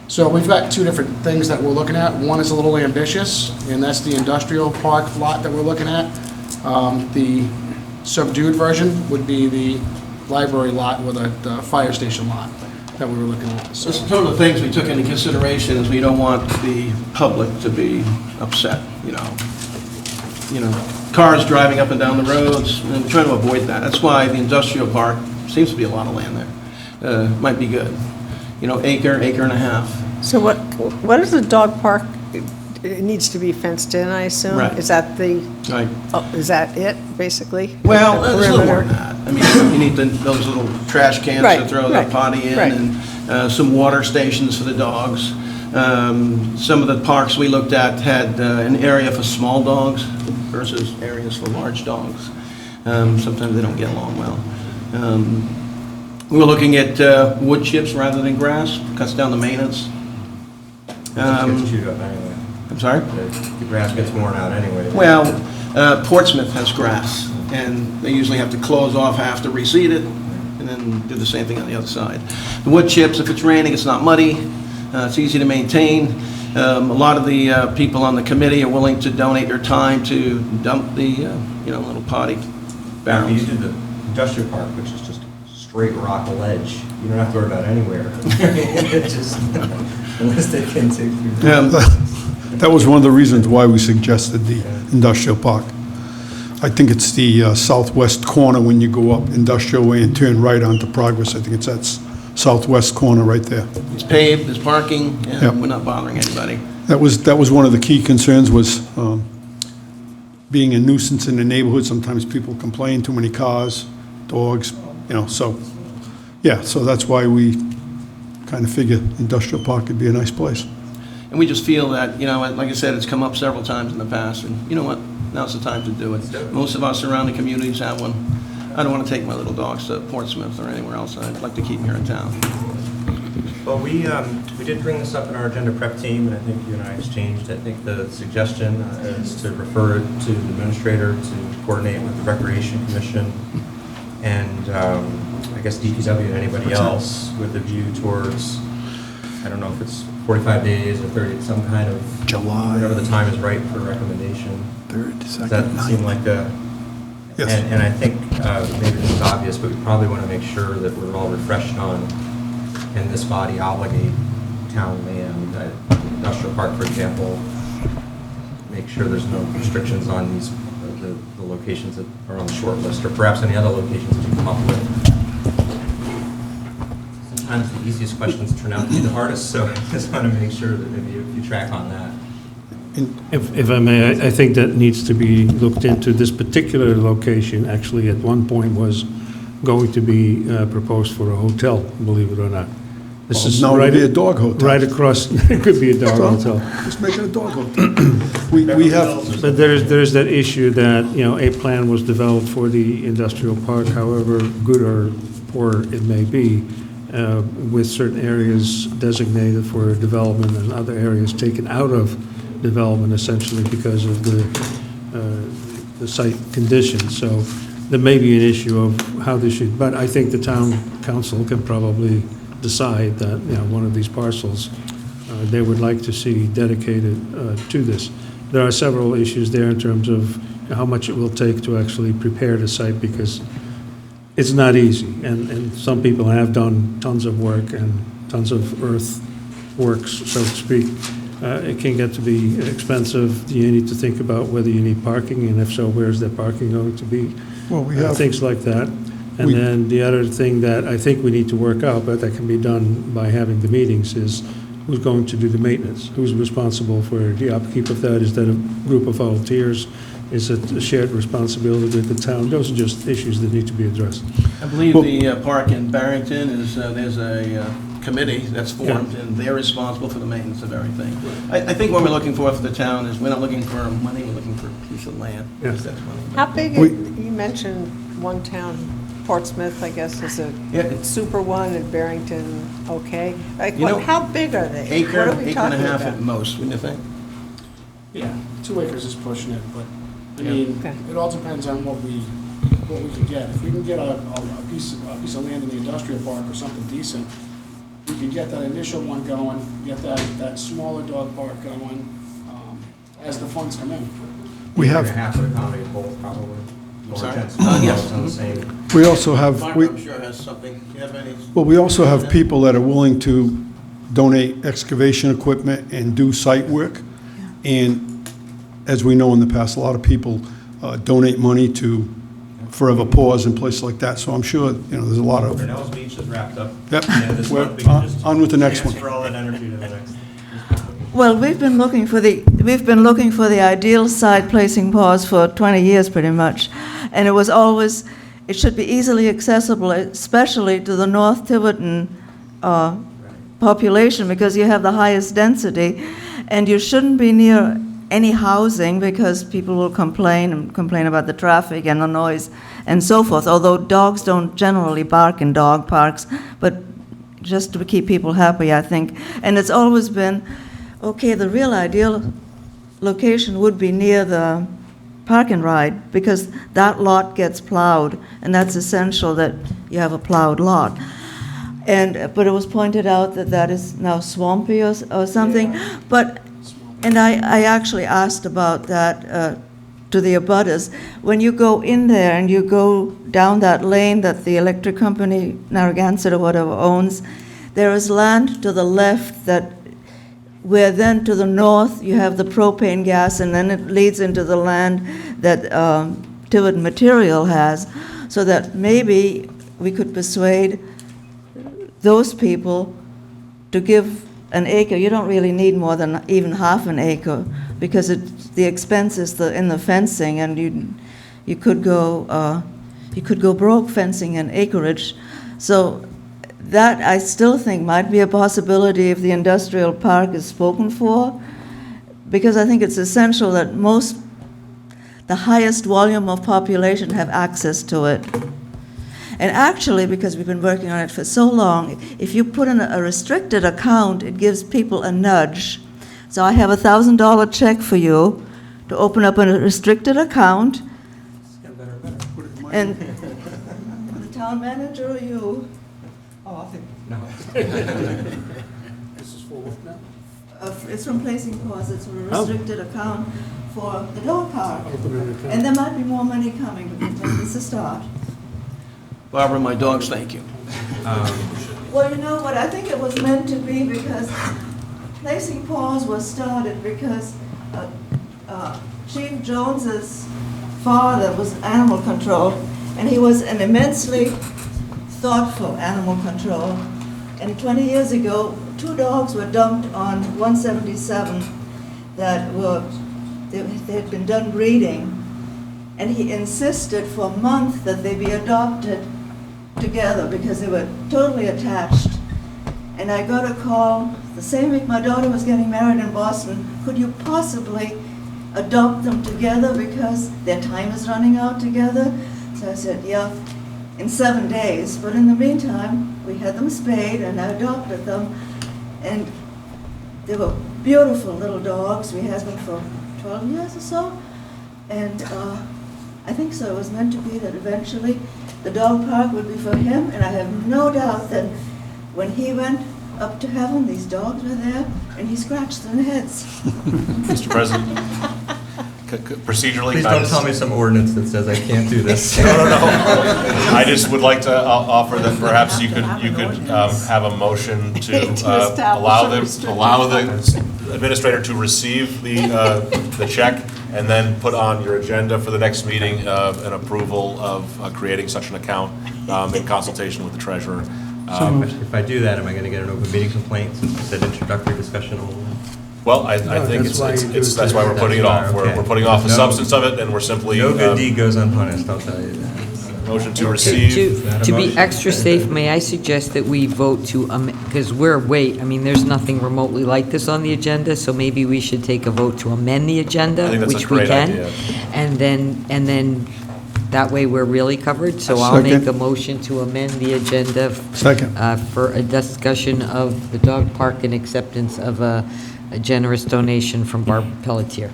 So we've got two different things that we're looking at. One is a little ambitious, and that's the industrial park lot that we're looking at. The subdued version would be the library lot with the fire station lot that we were looking at. So some of the things we took into consideration is we don't want the public to be upset, cars driving up and down the roads, and we're trying to avoid that. That's why the industrial park seems to be a lot of land there. Might be good. Acre and a half. So what is the dog park? It needs to be fenced in, I assume? Right. Is that Right. is that it, basically? Well, The there's a little more than perimeter? that. I mean, you need those little trash cans to Right, throw the right, potty in, right. and some water stations for the dogs. Some of the parks we looked at had an area for small dogs versus areas for large dogs. Sometimes they don't get along well. We were looking at wood chips rather than grass, cuts down the maintenance. Gets chewed up anyway. I'm sorry? The grass gets worn out anyway. Well, Portsmouth has grass, and they usually have to close off half to reseed it, and then do the same thing on the other side. The wood chips, if it's raining, it's not muddy, it's easy to maintain. A lot of the people on the committee are willing to donate their time to dump the, little potty barrels. You did the industrial park, which is just straight rock ledge. You don't have to worry about anywhere. It's just unless they can take. That was one of the reasons why we suggested the industrial park. I think it's the southwest corner when you go up Industrial Way and turn right onto Progress. I think it's that southwest corner right there. It's paved, there's parking, Yep. and we're not bothering anybody. That was one of the key concerns was being a nuisance in the neighborhood. Sometimes people complain, too many cars, dogs, so, yeah, so that's why we kind of figure industrial park could be a nice place. And we just feel that, like I said, it's come up several times in the past, and you know what? Now's the time to do it. Most of our surrounding communities have one. I don't want to take my little dogs to Portsmouth or anywhere else. I'd like to keep them here in town. Well, we did bring this up in our agenda prep team, and I think you and I exchanged, I think the suggestion is to refer it to the administrator to coordinate with the Recreation Commission and I guess DPW and anybody else with a view towards, I don't know if it's 45 days or 30, some kind of July. whatever the time is right for recommendation. 3rd, 2nd, Does that 9th. seem like a... Yes. And I think maybe this is obvious, but we probably want to make sure that we're all refreshed on, and this body obligate town land, industrial park, for example, make sure there's no restrictions on these, the locations that are on the short list, or perhaps any other locations that you come up with. Sometimes the easiest questions turn out to be the hardest, so I just want to make sure that maybe you track on that. If I may, I think that needs to be looked into. This particular location, actually, at one point was going to be proposed for a hotel, believe it or not. This is now right it'll be a dog hotel. Right across, it could be a dog hotel. Just make it a dog hotel. We have, But there's that issue that, a plan was developed for the industrial park, however good or poor it may be, with certain areas designated for development and other areas taken out of development essentially because of the site conditions. So there may be an issue of how this should, but I think the town council can probably decide that, one of these parcels, they would like to see dedicated to this. There are several issues there in terms of how much it will take to actually prepare the site because it's not easy. And some people have done tons of work and tons of earthworks, so to speak. It can get to be expensive. You need to think about whether you need parking, and if so, where's that parking going to be? Well, we have- Things like that. And then the other thing that I think we need to work out, but that can be done by having the meetings, is who's going to do the maintenance? Who's responsible for the upkeep of that? Is that a group of volunteers? Is it a shared responsibility with the town? Those are just issues that need to be addressed. I believe the park in Barrington is, there's a committee that's formed, and they're responsible for the maintenance of everything. I think what we're looking for the town is, we're not looking for money, we're looking for a piece of land. Yes. That's money. How big, you mentioned one town, Portsmouth, I guess, is a super one, and Barrington, okay. Like, how big are they? Acre, What are we acre and a talking half about? at most, wouldn't you think? Yeah, 2 acres is pushing it, but, I mean, it all depends on what we can get. If we can get a piece of land in the industrial park or something decent, we can get that initial one going, get that smaller dog park going, as the funds come in. We have- Half would accommodate both, probably. Sorry? Yes. Yes. On the same. we also have, Farmer, I'm sure has something. Do you have any? well, we also have people that are willing to donate excavation equipment and do site work. And as we know in the past, a lot of people donate money to Forever Paws and places like that. So I'm sure, there's a lot of, Grinnell's Beach is wrapped up. Yep. And this We're month we can just on with the next one. transfer all that energy to the next. Well, we've been looking for the ideal site placing paws for 20 years pretty much. And it should be easily accessible, especially to the North Tiverton population, because you have the highest density. And you shouldn't be near any housing because people will complain about the traffic and the noise and so forth. Although dogs don't generally bark in dog parks, but just to keep people happy, I think. And it's always been, okay, the real ideal location would be near the park and ride, because that lot gets plowed, and that's essential that you have a plowed lot. But it was pointed out that that is now swampy or something. And I actually asked about that to the abutters. When you go in there and you go down that lane that the electric company, Narragansett or whatever, owns, there is land to the left that where then to the north you have the propane gas, and then it leads into the land that Tiverton Material has, so that maybe we could persuade those people to give an acre. You don't really need more than even half an acre, because the expense is in the fencing, and you could go broke fencing and acreage. So that, I still think, might be a possibility if the industrial park is spoken for, because I think it's essential that the highest volume of population have access to it. And actually, because we've been working on it for so long, if you put in a restricted account, it gives people a nudge. So I have a $1,000 check for you to open up a restricted account. And the town manager or you? Oh, I think, no. This is for what now? It's from Placing Paws. It's a restricted account for the dog park. And there might be more money coming, but it's a start. Barbara, my dogs thank you. Well, you know what, I think it was meant to be, because Placing Paws was started because Chief Jones's father was animal control, and he was an immensely thoughtful animal control. And 20 years ago, 2 dogs were dumped on 177 that they had been done breeding, and he insisted for a month that they be adopted together because they were totally attached. And I got a call the same week my daughter was getting married in Boston. Could you possibly adopt them together because their time is running out together? So I said, yeah, in 7 days. But in the meantime, we had them spayed and I adopted them. And they were beautiful little dogs. We had them for 12 years or so. And I think so. It was meant to be that eventually the dog park would be for him, and I have no doubt that when he went up to heaven, these dogs were there, and he scratched their heads. Mr. President, procedurally... Please don't tell me some ordinance that says I can't do this. No. I just would like to offer that perhaps you could have a motion to allow the administrator to receive the check, and then put on your agenda for the next meeting an approval of creating such an account in consultation with the treasurer. If I do that, am I going to get an open meeting complaint since you said introductory discussion only? Well, I think that's why we're putting it off. We're putting off the substance of it, and we're simply... No good deed goes unpunished, I'll tell you that. Motion to receive. To be extra safe, may I suggest that we vote to, because there's nothing remotely like this on the agenda, so maybe we should take a vote to amend the agenda, I think that's a which we great can. idea. And then that way we're really covered. So I'll make a motion to amend the agenda. Second. For a discussion of the dog park and acceptance of a generous donation from Barb Pelletier.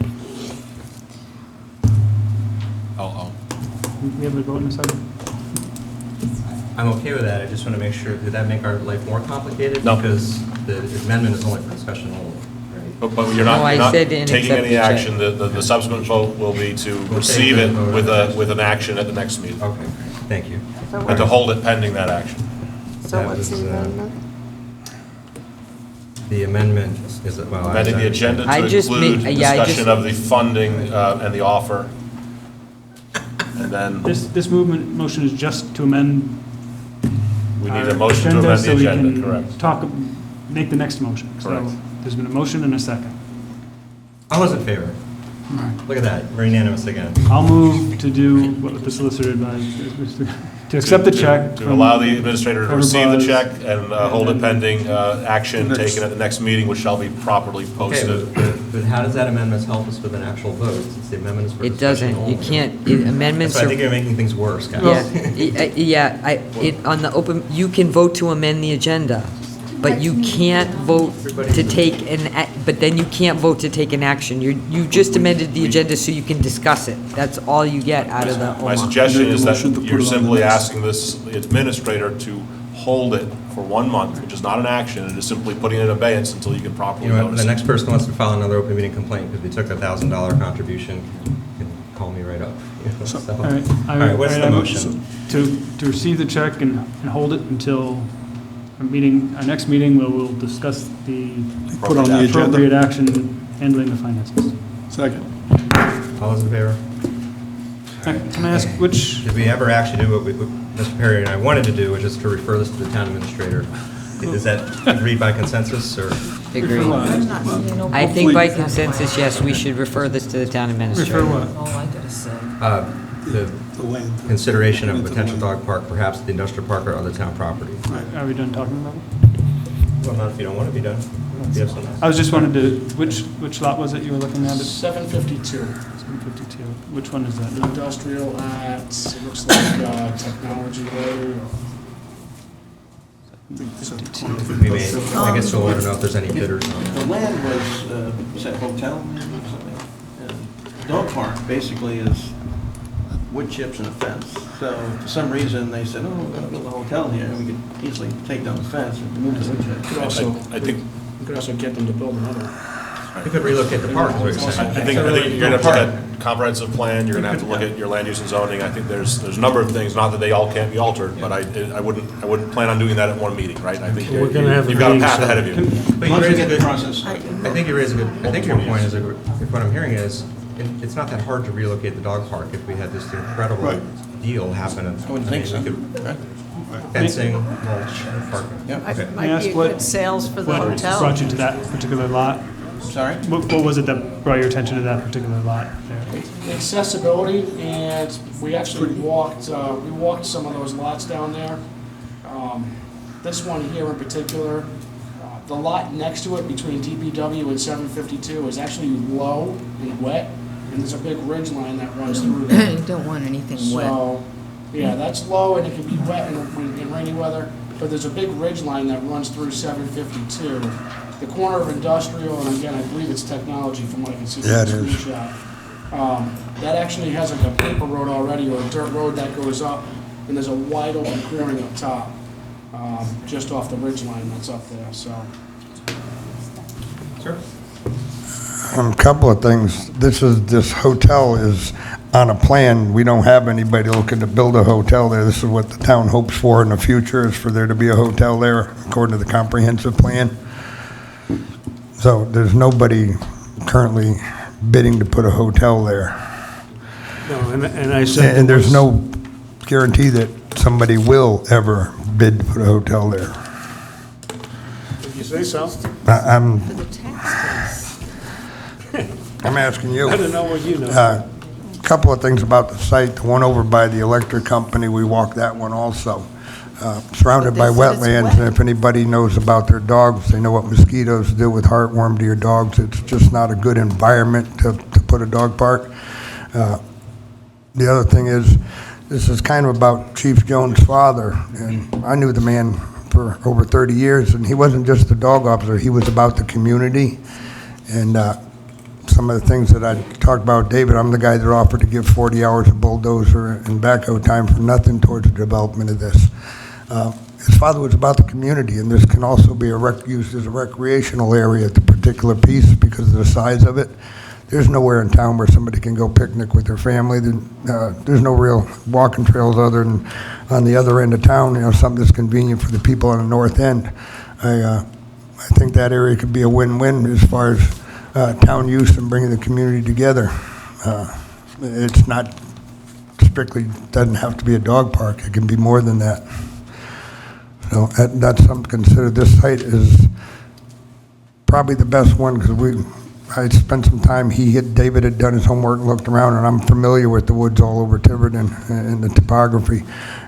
We have a vote in a second. I'm okay with that, I just want to make sure, did that make our life more complicated? No. Because the amendment is only for discussion only. But you're not No, I said and taking accept any the check. action. The subsequent vote will be to receive it with an action at the next meeting. Okay, thank you. And to hold it pending that action. So what's the amendment? The amendment is, well... Amending the agenda to include discussion of the funding and the offer. And then This motion is just to amend. we need our a motion to amend the so we agenda, can correct? Make the next motion. Correct. So there's been a motion and a second. I was in favor. Look at that, we're unanimous again. I'll move to do what the solicitor advised, to accept the check. To allow the administrator to receive the Buzz. check and hold it pending action taken at the next meeting, which shall be properly Okay, posted. but how does that amendment help us with an actual vote, since the amendment is for It discussion doesn't, you only? can't, amendments That's why I are... think you're making things worse, guys. On the open, you can vote to amend the agenda, but you can't vote to take but then you can't vote to take an action. You just amended the agenda so you can discuss it. That's all you get out of the My OMA. suggestion is that you're simply asking this administrator to hold it for 1 month, which is not an action, it is simply putting it in abeyance until you can properly You know what, notice the it. next person wants to file another open meeting complaint because they took a $1,000 contribution, you can call me right up. You know, so. All right. All right, what's the motion? To receive the check and hold it until our next meeting, where we'll discuss the Put on the agenda. appropriate action handling the finances. Second. All those in favor? Can I ask which, Did we ever actually do what Mr. Perry and I wanted to do, which is to refer this to the town administrator? Is that agreed by consensus, or? Agreed. I think by consensus, yes, we should refer this to the town administrator. refer what? The consideration of a potential dog park, perhaps at the industrial park or other town property. Are we done talking about it? Well, not if you don't want to be done. If you have something else. I was just wanted to, which lot was it you were looking at? 752. 752. Which one is that? Industrial at, it looks like Technology Way. We may, I guess we'll want to know if there's any bidders on The it. land was a hotel or something. And Dog park basically is wood chips and a fence. So for some reason, they said, oh, we're going to build a hotel here, and we could easily take down the fence and remove the wood chips. I think You could also get them to build another. We could relocate the park, is what you're saying. I think you're gonna have to look at comprehensive plan, you're gonna have to look at your land use and zoning. I think there's a number of things, not that they all can't be altered, but I wouldn't plan on doing that at one meeting, right? I think We're gonna have a you've got a meeting, path so- ahead of you. But you Once we raise a get the good, process. I think you raise a good, I think your point is, if what I'm hearing is, it's not that hard to relocate the dog park if we had this incredible Right. deal happen. I wouldn't think so. Fencing, mulch, parking. Okay. May I ask what sales for what brought you to that particular lot? Sorry? What was it that brought your attention to that particular lot there? Accessibility, and we actually walked some of those lots down there. This one here in particular, the lot next to it between DPW and 752 is actually low and wet, and there's a big ridge line that runs through there. You don't want anything wet. So, yeah, that's low and it can be wet in rainy weather, but there's a big ridge line that runs through 752. The corner of Industrial, and again, I believe it's Technology from what I can see from Yeah, the it is. screenshot. That actually has like a paper road already, or a dirt road that goes up, and there's a wide open clearing up top, just off the ridge line that's up there, so. Sure. A couple of things. This hotel is on a plan. We don't have anybody looking to build a hotel there. This is what the town hopes for in the future, is for there to be a hotel there, according to the comprehensive plan. So there's nobody currently bidding to put a hotel there. No, and I said. And there's no guarantee that somebody will ever bid to put a hotel there. If you say so. I'm asking you. I don't know what you know. Couple of things about the site. The one over by the electric company, we walked that one also. Surrounded by wetlands, and if anybody knows about their dogs, they know what mosquitoes do with heartworm to your dogs. It's just not a good environment to put a dog park. The other thing is, this is kind of about Chief Jones' father, and I knew the man for over 30 years, and he wasn't just a dog officer, he was about the community. And some of the things that I talked about, David, I'm the guy that offered to give 40 hours of bulldozer and backhoe time for nothing towards the development of this. His father was about the community, and this can also be used as a recreational area at the particular piece because of the size of it. There's nowhere in town where somebody can go picnic with their family. There's no real walking trails other than on the other end of town, something that's convenient for the people on the north end. I think that area could be a win-win as far as town use and bringing the community together. It's not strictly, doesn't have to be a dog park. It can be more than that. So that's something to consider. This site is probably the best one because I spent some time, David had done his homework and looked around, and I'm familiar with the woods all over Tiverton and the topography,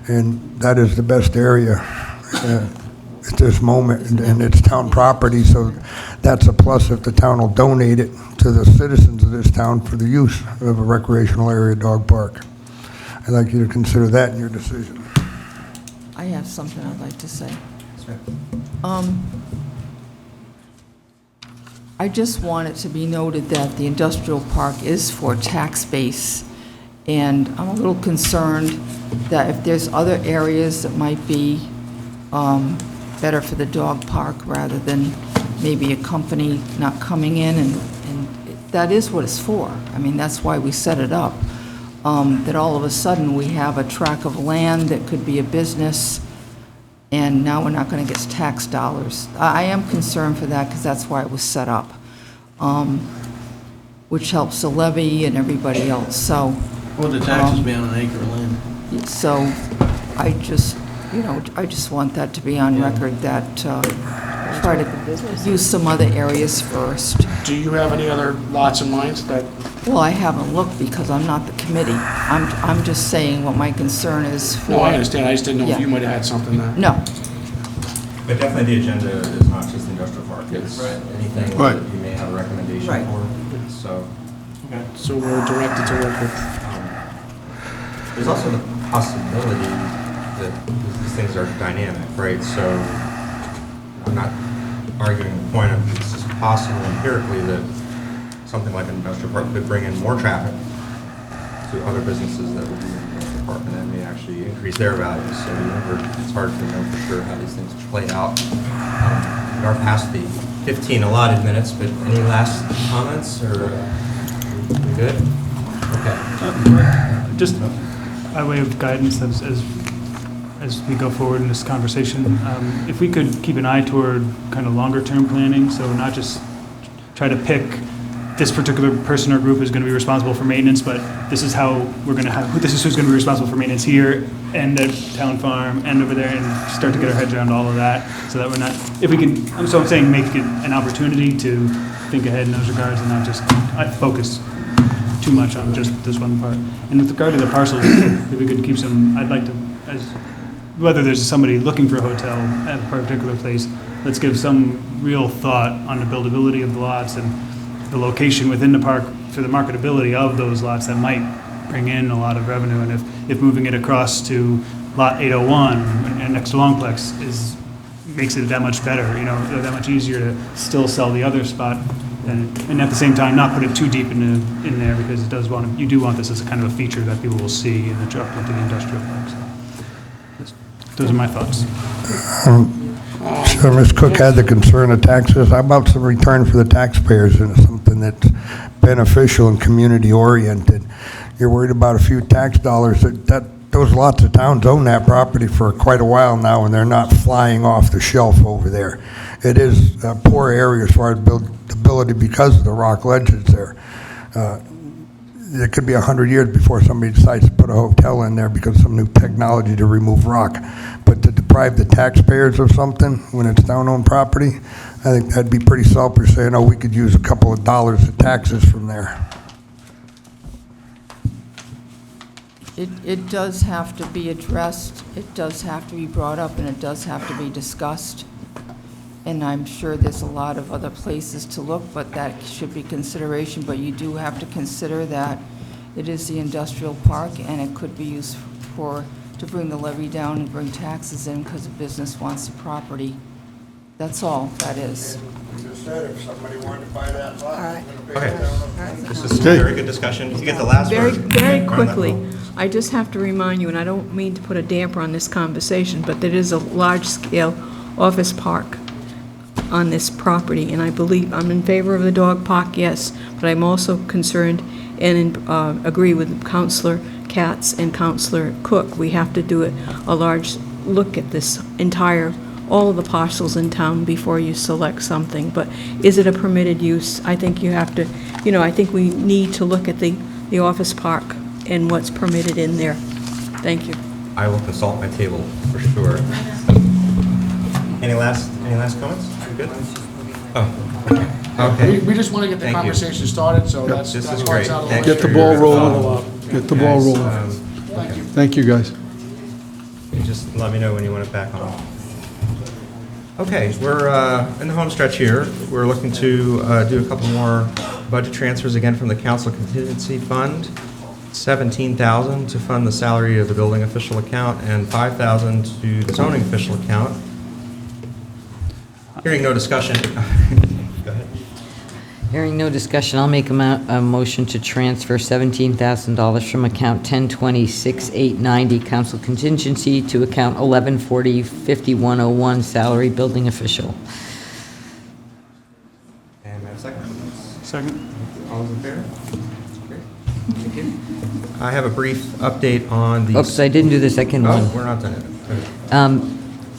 and that is the best area at this moment, and it's town property, so that's a plus if the town will donate it to the citizens of this town for the use of a recreational area dog park. I'd like you to consider that in your decision. I have something I'd like to say. I just want it to be noted that the industrial park is for tax base, and I'm a little concerned that if there's other areas that might be better for the dog park rather than maybe a company not coming in, and that is what it's for. I mean, that's why we set it up. That all of a sudden we have a tract of land that could be a business and now we're not going to get tax dollars. I am concerned for that because that's why it was set up, which helps the levy and everybody else, so. What would the taxes be on an acre of land? So I just, I just want that to be on record that try to use some other areas first. Do you have any other lots in mind that? Well, I haven't looked because I'm not the committee. I'm just saying what my concern is for. No, I understand. I just didn't know if Yeah. you might have had something there. No. But definitely the agenda is not just the industrial park. It's anything Right. that you may have a recommendation Right. for. So So we're directed to work with. there's also the possibility that these things are dynamic, right? So I'm not arguing the point of this is possible empirically that something like an industrial park could bring in more traffic to other businesses that would be in the industrial park, and that may actually increase their values. So it's hard to know for sure how these things play out. We are past the 15 allotted minutes, but any last comments, or we good? Okay. Just by way of guidance as we go forward in this conversation, if we could keep an eye toward kind of longer-term planning, so not just try to pick this particular person or group is going to be responsible for maintenance, but this is how we're going to have, this is who's going to be responsible for maintenance here, and at Town Farm, and over there, and start to get our heads around all of that, so that we're not, if we can, so I'm saying make it an opportunity to think ahead in those regards and not just focus too much on just this one part. And with regard to the parcels, if we could keep some, I'd like to, whether there's somebody looking for a hotel at a particular place, let's give some real thought on the buildability of the lots and the location within the park for the marketability of those lots that might bring in a lot of revenue. And if moving it across to lot 801 and next to Longplex makes it that much better, that much easier to still sell the other spot, and at the same time not put it too deep in there, because you do want this as a kind of a feature that people will see in the truck with the industrial park. So those are my thoughts. So Ms. Cook had the concern of taxes. How about some return for the taxpayers and something that's beneficial and community-oriented? You're worried about a few tax dollars. Those lots of towns own that property for quite a while now, and they're not flying off the shelf over there. It is a poor area as far as buildability because of the rock ledges there. It could be 100 years before somebody decides to put a hotel in there because of some new technology to remove rock. But to deprive the taxpayers of something when it's town-owned property, I think that'd be pretty selfish, saying, oh, we could use a couple of dollars of taxes from there. It does have to be addressed, it does have to be brought up, and it does have to be discussed. And I'm sure there's a lot of other places to look, but that should be consideration. But you do have to consider that it is the industrial park, and it could be used to bring the levy down and bring taxes in because a business wants the property. That's all that is. You just said if somebody wanted to buy that lot. All right. Okay. This is a very good discussion. You get the last word. Very quickly, I just have to remind you, and I don't mean to put a damper on this conversation, but there is a large-scale office park on this property, and I believe I'm in favor of the dog park, yes, but I'm also concerned and agree with Councilor Katz and Councilor Cook. We have to do a large look at this all of the parcels in town before you select something. But is it a permitted use? I think you have to, I think we need to look at the office park and what's permitted in there. Thank you. I will consult my table for sure. Any last comments? You good? Oh, okay. We just want to get the Thank you. conversation started, so This that's is why it's great. out of the Thanks way. Get the for ball your rolling. follow-up. Get the ball Guys, rolling. Thank you. Thank you, guys. You just let me know when you want it back on. Okay, we're in the home stretch here. We're looking to do a couple more budget transfers again from the council contingency fund. $17,000 to fund the salary of the building official account and $5,000 to the zoning official account. Hearing no discussion. Go ahead. Hearing no discussion, I'll make a motion to transfer $17,000 from account 1020-6890 council contingency to account 1140-5101 salary building official. And may I have a second? Second. All those in favor? Great. Thank you. I have a brief update on the... Oops, I didn't do the second one. Oh, we're not done yet.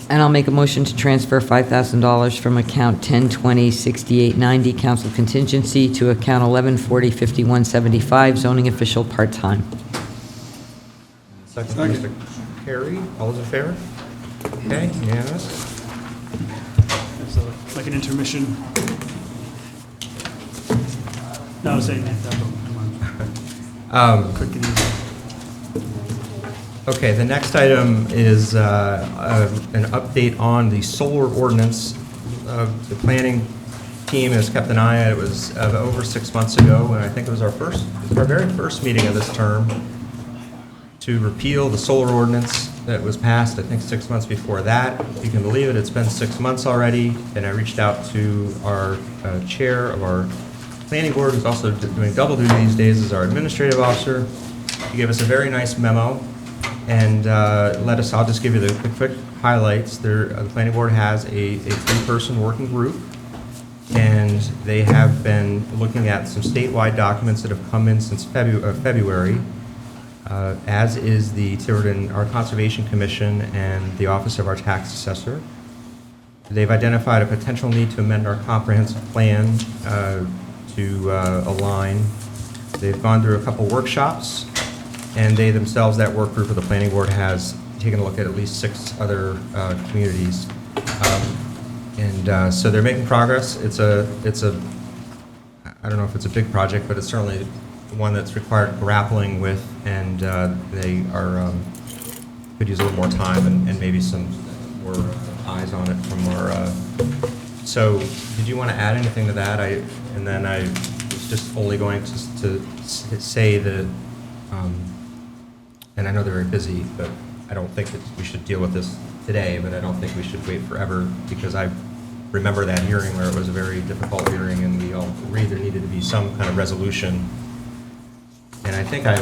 And I'll make a motion to transfer $5,000 from account 1020-6890, council contingency, to account 1140-5175, zoning official part-time. Second, Mr. Carey. All those in favor? Okay, unanimous. It's like an intermission. No, I was saying that. Quick and easy. Okay, the next item is an update on the solar ordinance. The planning team has kept an eye on it. It was over 6 months ago, and I think it was our very first meeting of this term, to repeal the solar ordinance that was passed, I think, 6 months before that. If you can believe it, it's been 6 months already, and I reached out to our chair of our planning board, who's also doing double duty these days as our administrative officer. He gave us a very nice memo, and I'll just give you the quick highlights. The planning board has a three-person working group, and they have been looking at some statewide documents that have come in since February, as is the Tiverton Art Conservation Commission and the Office of our Tax Assessor. They've identified a potential need to amend our comprehensive plan to align. They've gone through a couple workshops, and they themselves, that work group of the planning board, has taken a look at least 6 other communities. So they're making progress. It's a, I don't know if it's a big project, but it's certainly one that's required grappling with, and they are, could use a little more time and maybe some more eyes on it from our, so did you want to add anything to that? I was just only going to say that, and I know they're very busy, but I don't think that we should deal with this today, but I don't think we should wait forever, because I remember that hearing where it was a very difficult hearing, and we all agreed there needed to be some kind of resolution. And I think I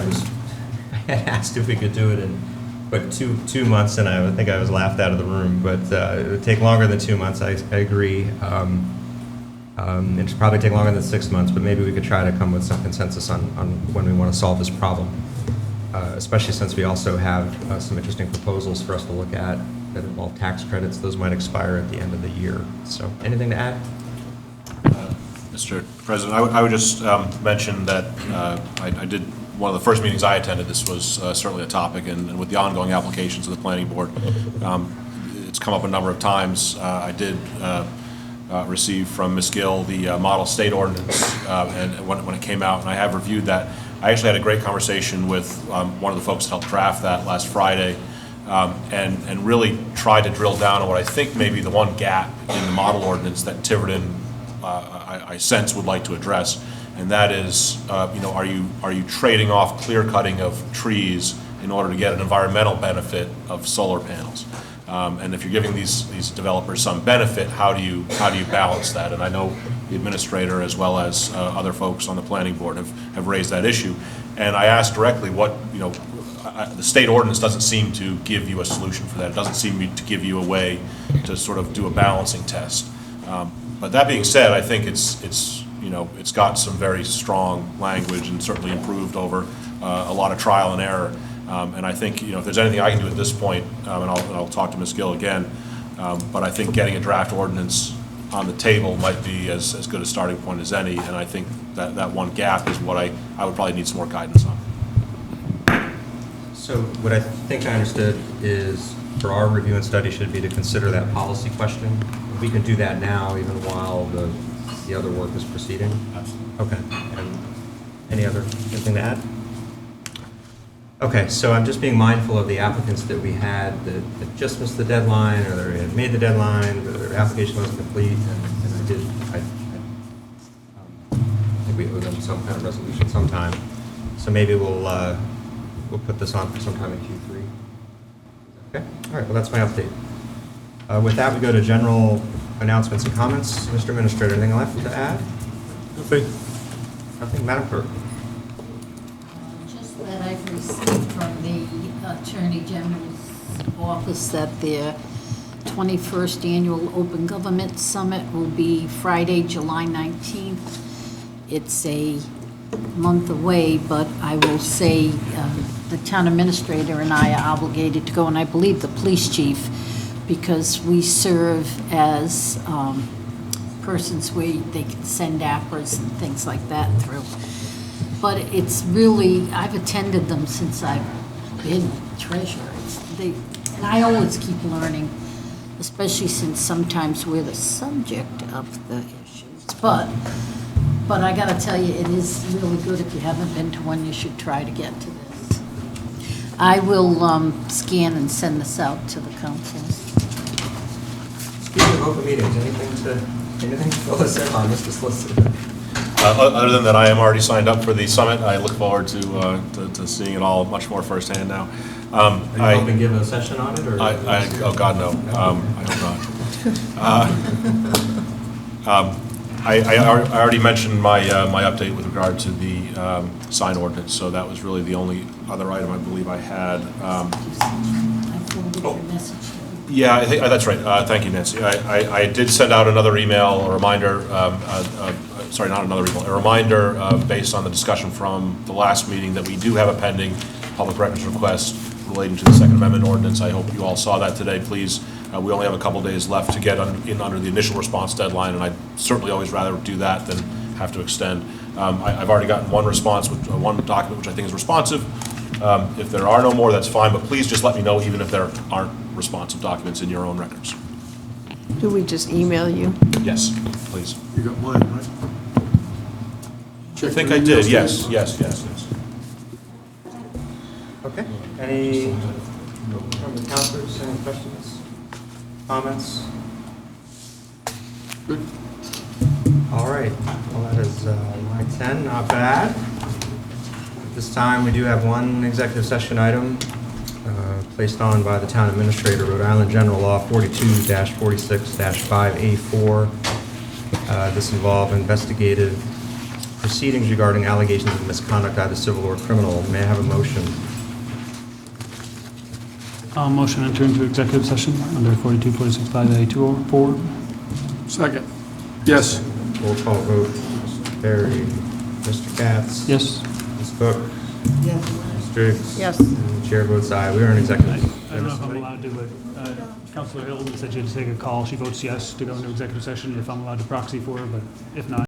had asked if we could do it in, but 2 months, and I think I was laughed out of the room, but it would take longer than 2 months, I agree. It should probably take longer than 6 months, but maybe we could try to come with some consensus on when we want to solve this problem, especially since we also have some interesting proposals for us to look at that involve tax credits. Those might expire at the end of the year. So anything to add? Mr. President, I would just mention that I did, one of the first meetings I attended, this was certainly a topic, and with the ongoing applications of the planning board, it's come up a number of times. I did receive from Ms. Gill the model state ordinance and when it came out, and I have reviewed that. I actually had a great conversation with one of the folks that helped draft that last Friday, and really tried to drill down on what I think may be the one gap in the model ordinance that Tiverton, I sense, would like to address, and that is, are you trading off clear cutting of trees in order to get an environmental benefit of solar panels? And if you're giving these developers some benefit, how do you balance that? And I know the administrator, as well as other folks on the planning board, have raised that issue. And I asked directly what, the state ordinance doesn't seem to give you a solution for that. It doesn't seem to give you a way to sort of do a balancing test. But that being said, I think it's got some very strong language and certainly improved over a lot of trial and error. And I think, if there's anything I can do at this point, and I'll talk to Ms. Gill again, but I think getting a draft ordinance on the table might be as good a starting point as any, and I think that one gap is what I would probably need some more guidance on. So what I think I understood is, for our review and study, should be to consider that policy question. We can do that now, even while the other work is proceeding? Absolutely. Okay. And anything to add? Okay, so I'm just being mindful of the applicants that we had that just missed the deadline, or they had made the deadline, or their application wasn't complete, and I think we owe them some kind of resolution sometime. So maybe we'll put this on for sometime in Q3. Okay, all right, well, that's my update. With that, we go to general announcements and comments. Mr. Administrator, anything left to add? Nothing, Madam Clerk. Just that I've received from the Attorney General's office that their 21st Annual Open Government Summit will be Friday, July 19th. It's a month away, but I will say the town administrator and I are obligated to go, and I believe the police chief, because we serve as persons where they can send APRAs and things like that through. But it's really, I've attended them since I've been treasurer. And I always keep learning, especially since sometimes we're the subject of the issues. But I gotta tell you, it is really good. If you haven't been to one, you should try to get to this. I will scan and send this out to the councils. Speaking of open meetings, anything to fill us in on, Mr. Solicitor? Other than that, I am already signed up for the summit. I look forward to seeing it all much more firsthand now. Are you hoping to give a session on it, or? Oh, God, no. I hope not. I already mentioned my update with regard to the sign ordinance, so that was really the only other item I believe I had. Yeah, I think that's right. Thank you, Nancy. I did send out another email, a reminder, sorry, not another email, a reminder based on the discussion from the last meeting that we do have a pending public records request relating to the Second Amendment ordinance. I hope you all saw that today, please. We only have a couple days left to get in under the initial response deadline, and I'd certainly always rather do that than have to extend. I've already gotten one response, one document which I think is responsive. If there are no more, that's fine, but please just let me know even if there aren't responsive documents in your own records. Do we just email you? Yes, please. You got mine, right? I think I did, yes. Okay. Any from the councilors, any questions, comments? Good. All right. Well, that is line 10, not bad. At this time, we do have one executive session item placed on by the town administrator, Rhode Island General Law 42-46-5A4. This involved investigative proceedings regarding allegations of misconduct, either civil or criminal. May I have a motion? Motion to enter into executive session under 42-46-5A4. Second. Yes. Roll call vote. Mr. Perry. Mr. Katz. Yes. Ms. Cook. Yes. Ms. Driggs. Yes. And the chair votes aye. We are in executive. I don't know if I'm allowed to, but Councilor Hilton said she had to take a call. She votes yes to go into executive session if I'm allowed to proxy for her, but if not.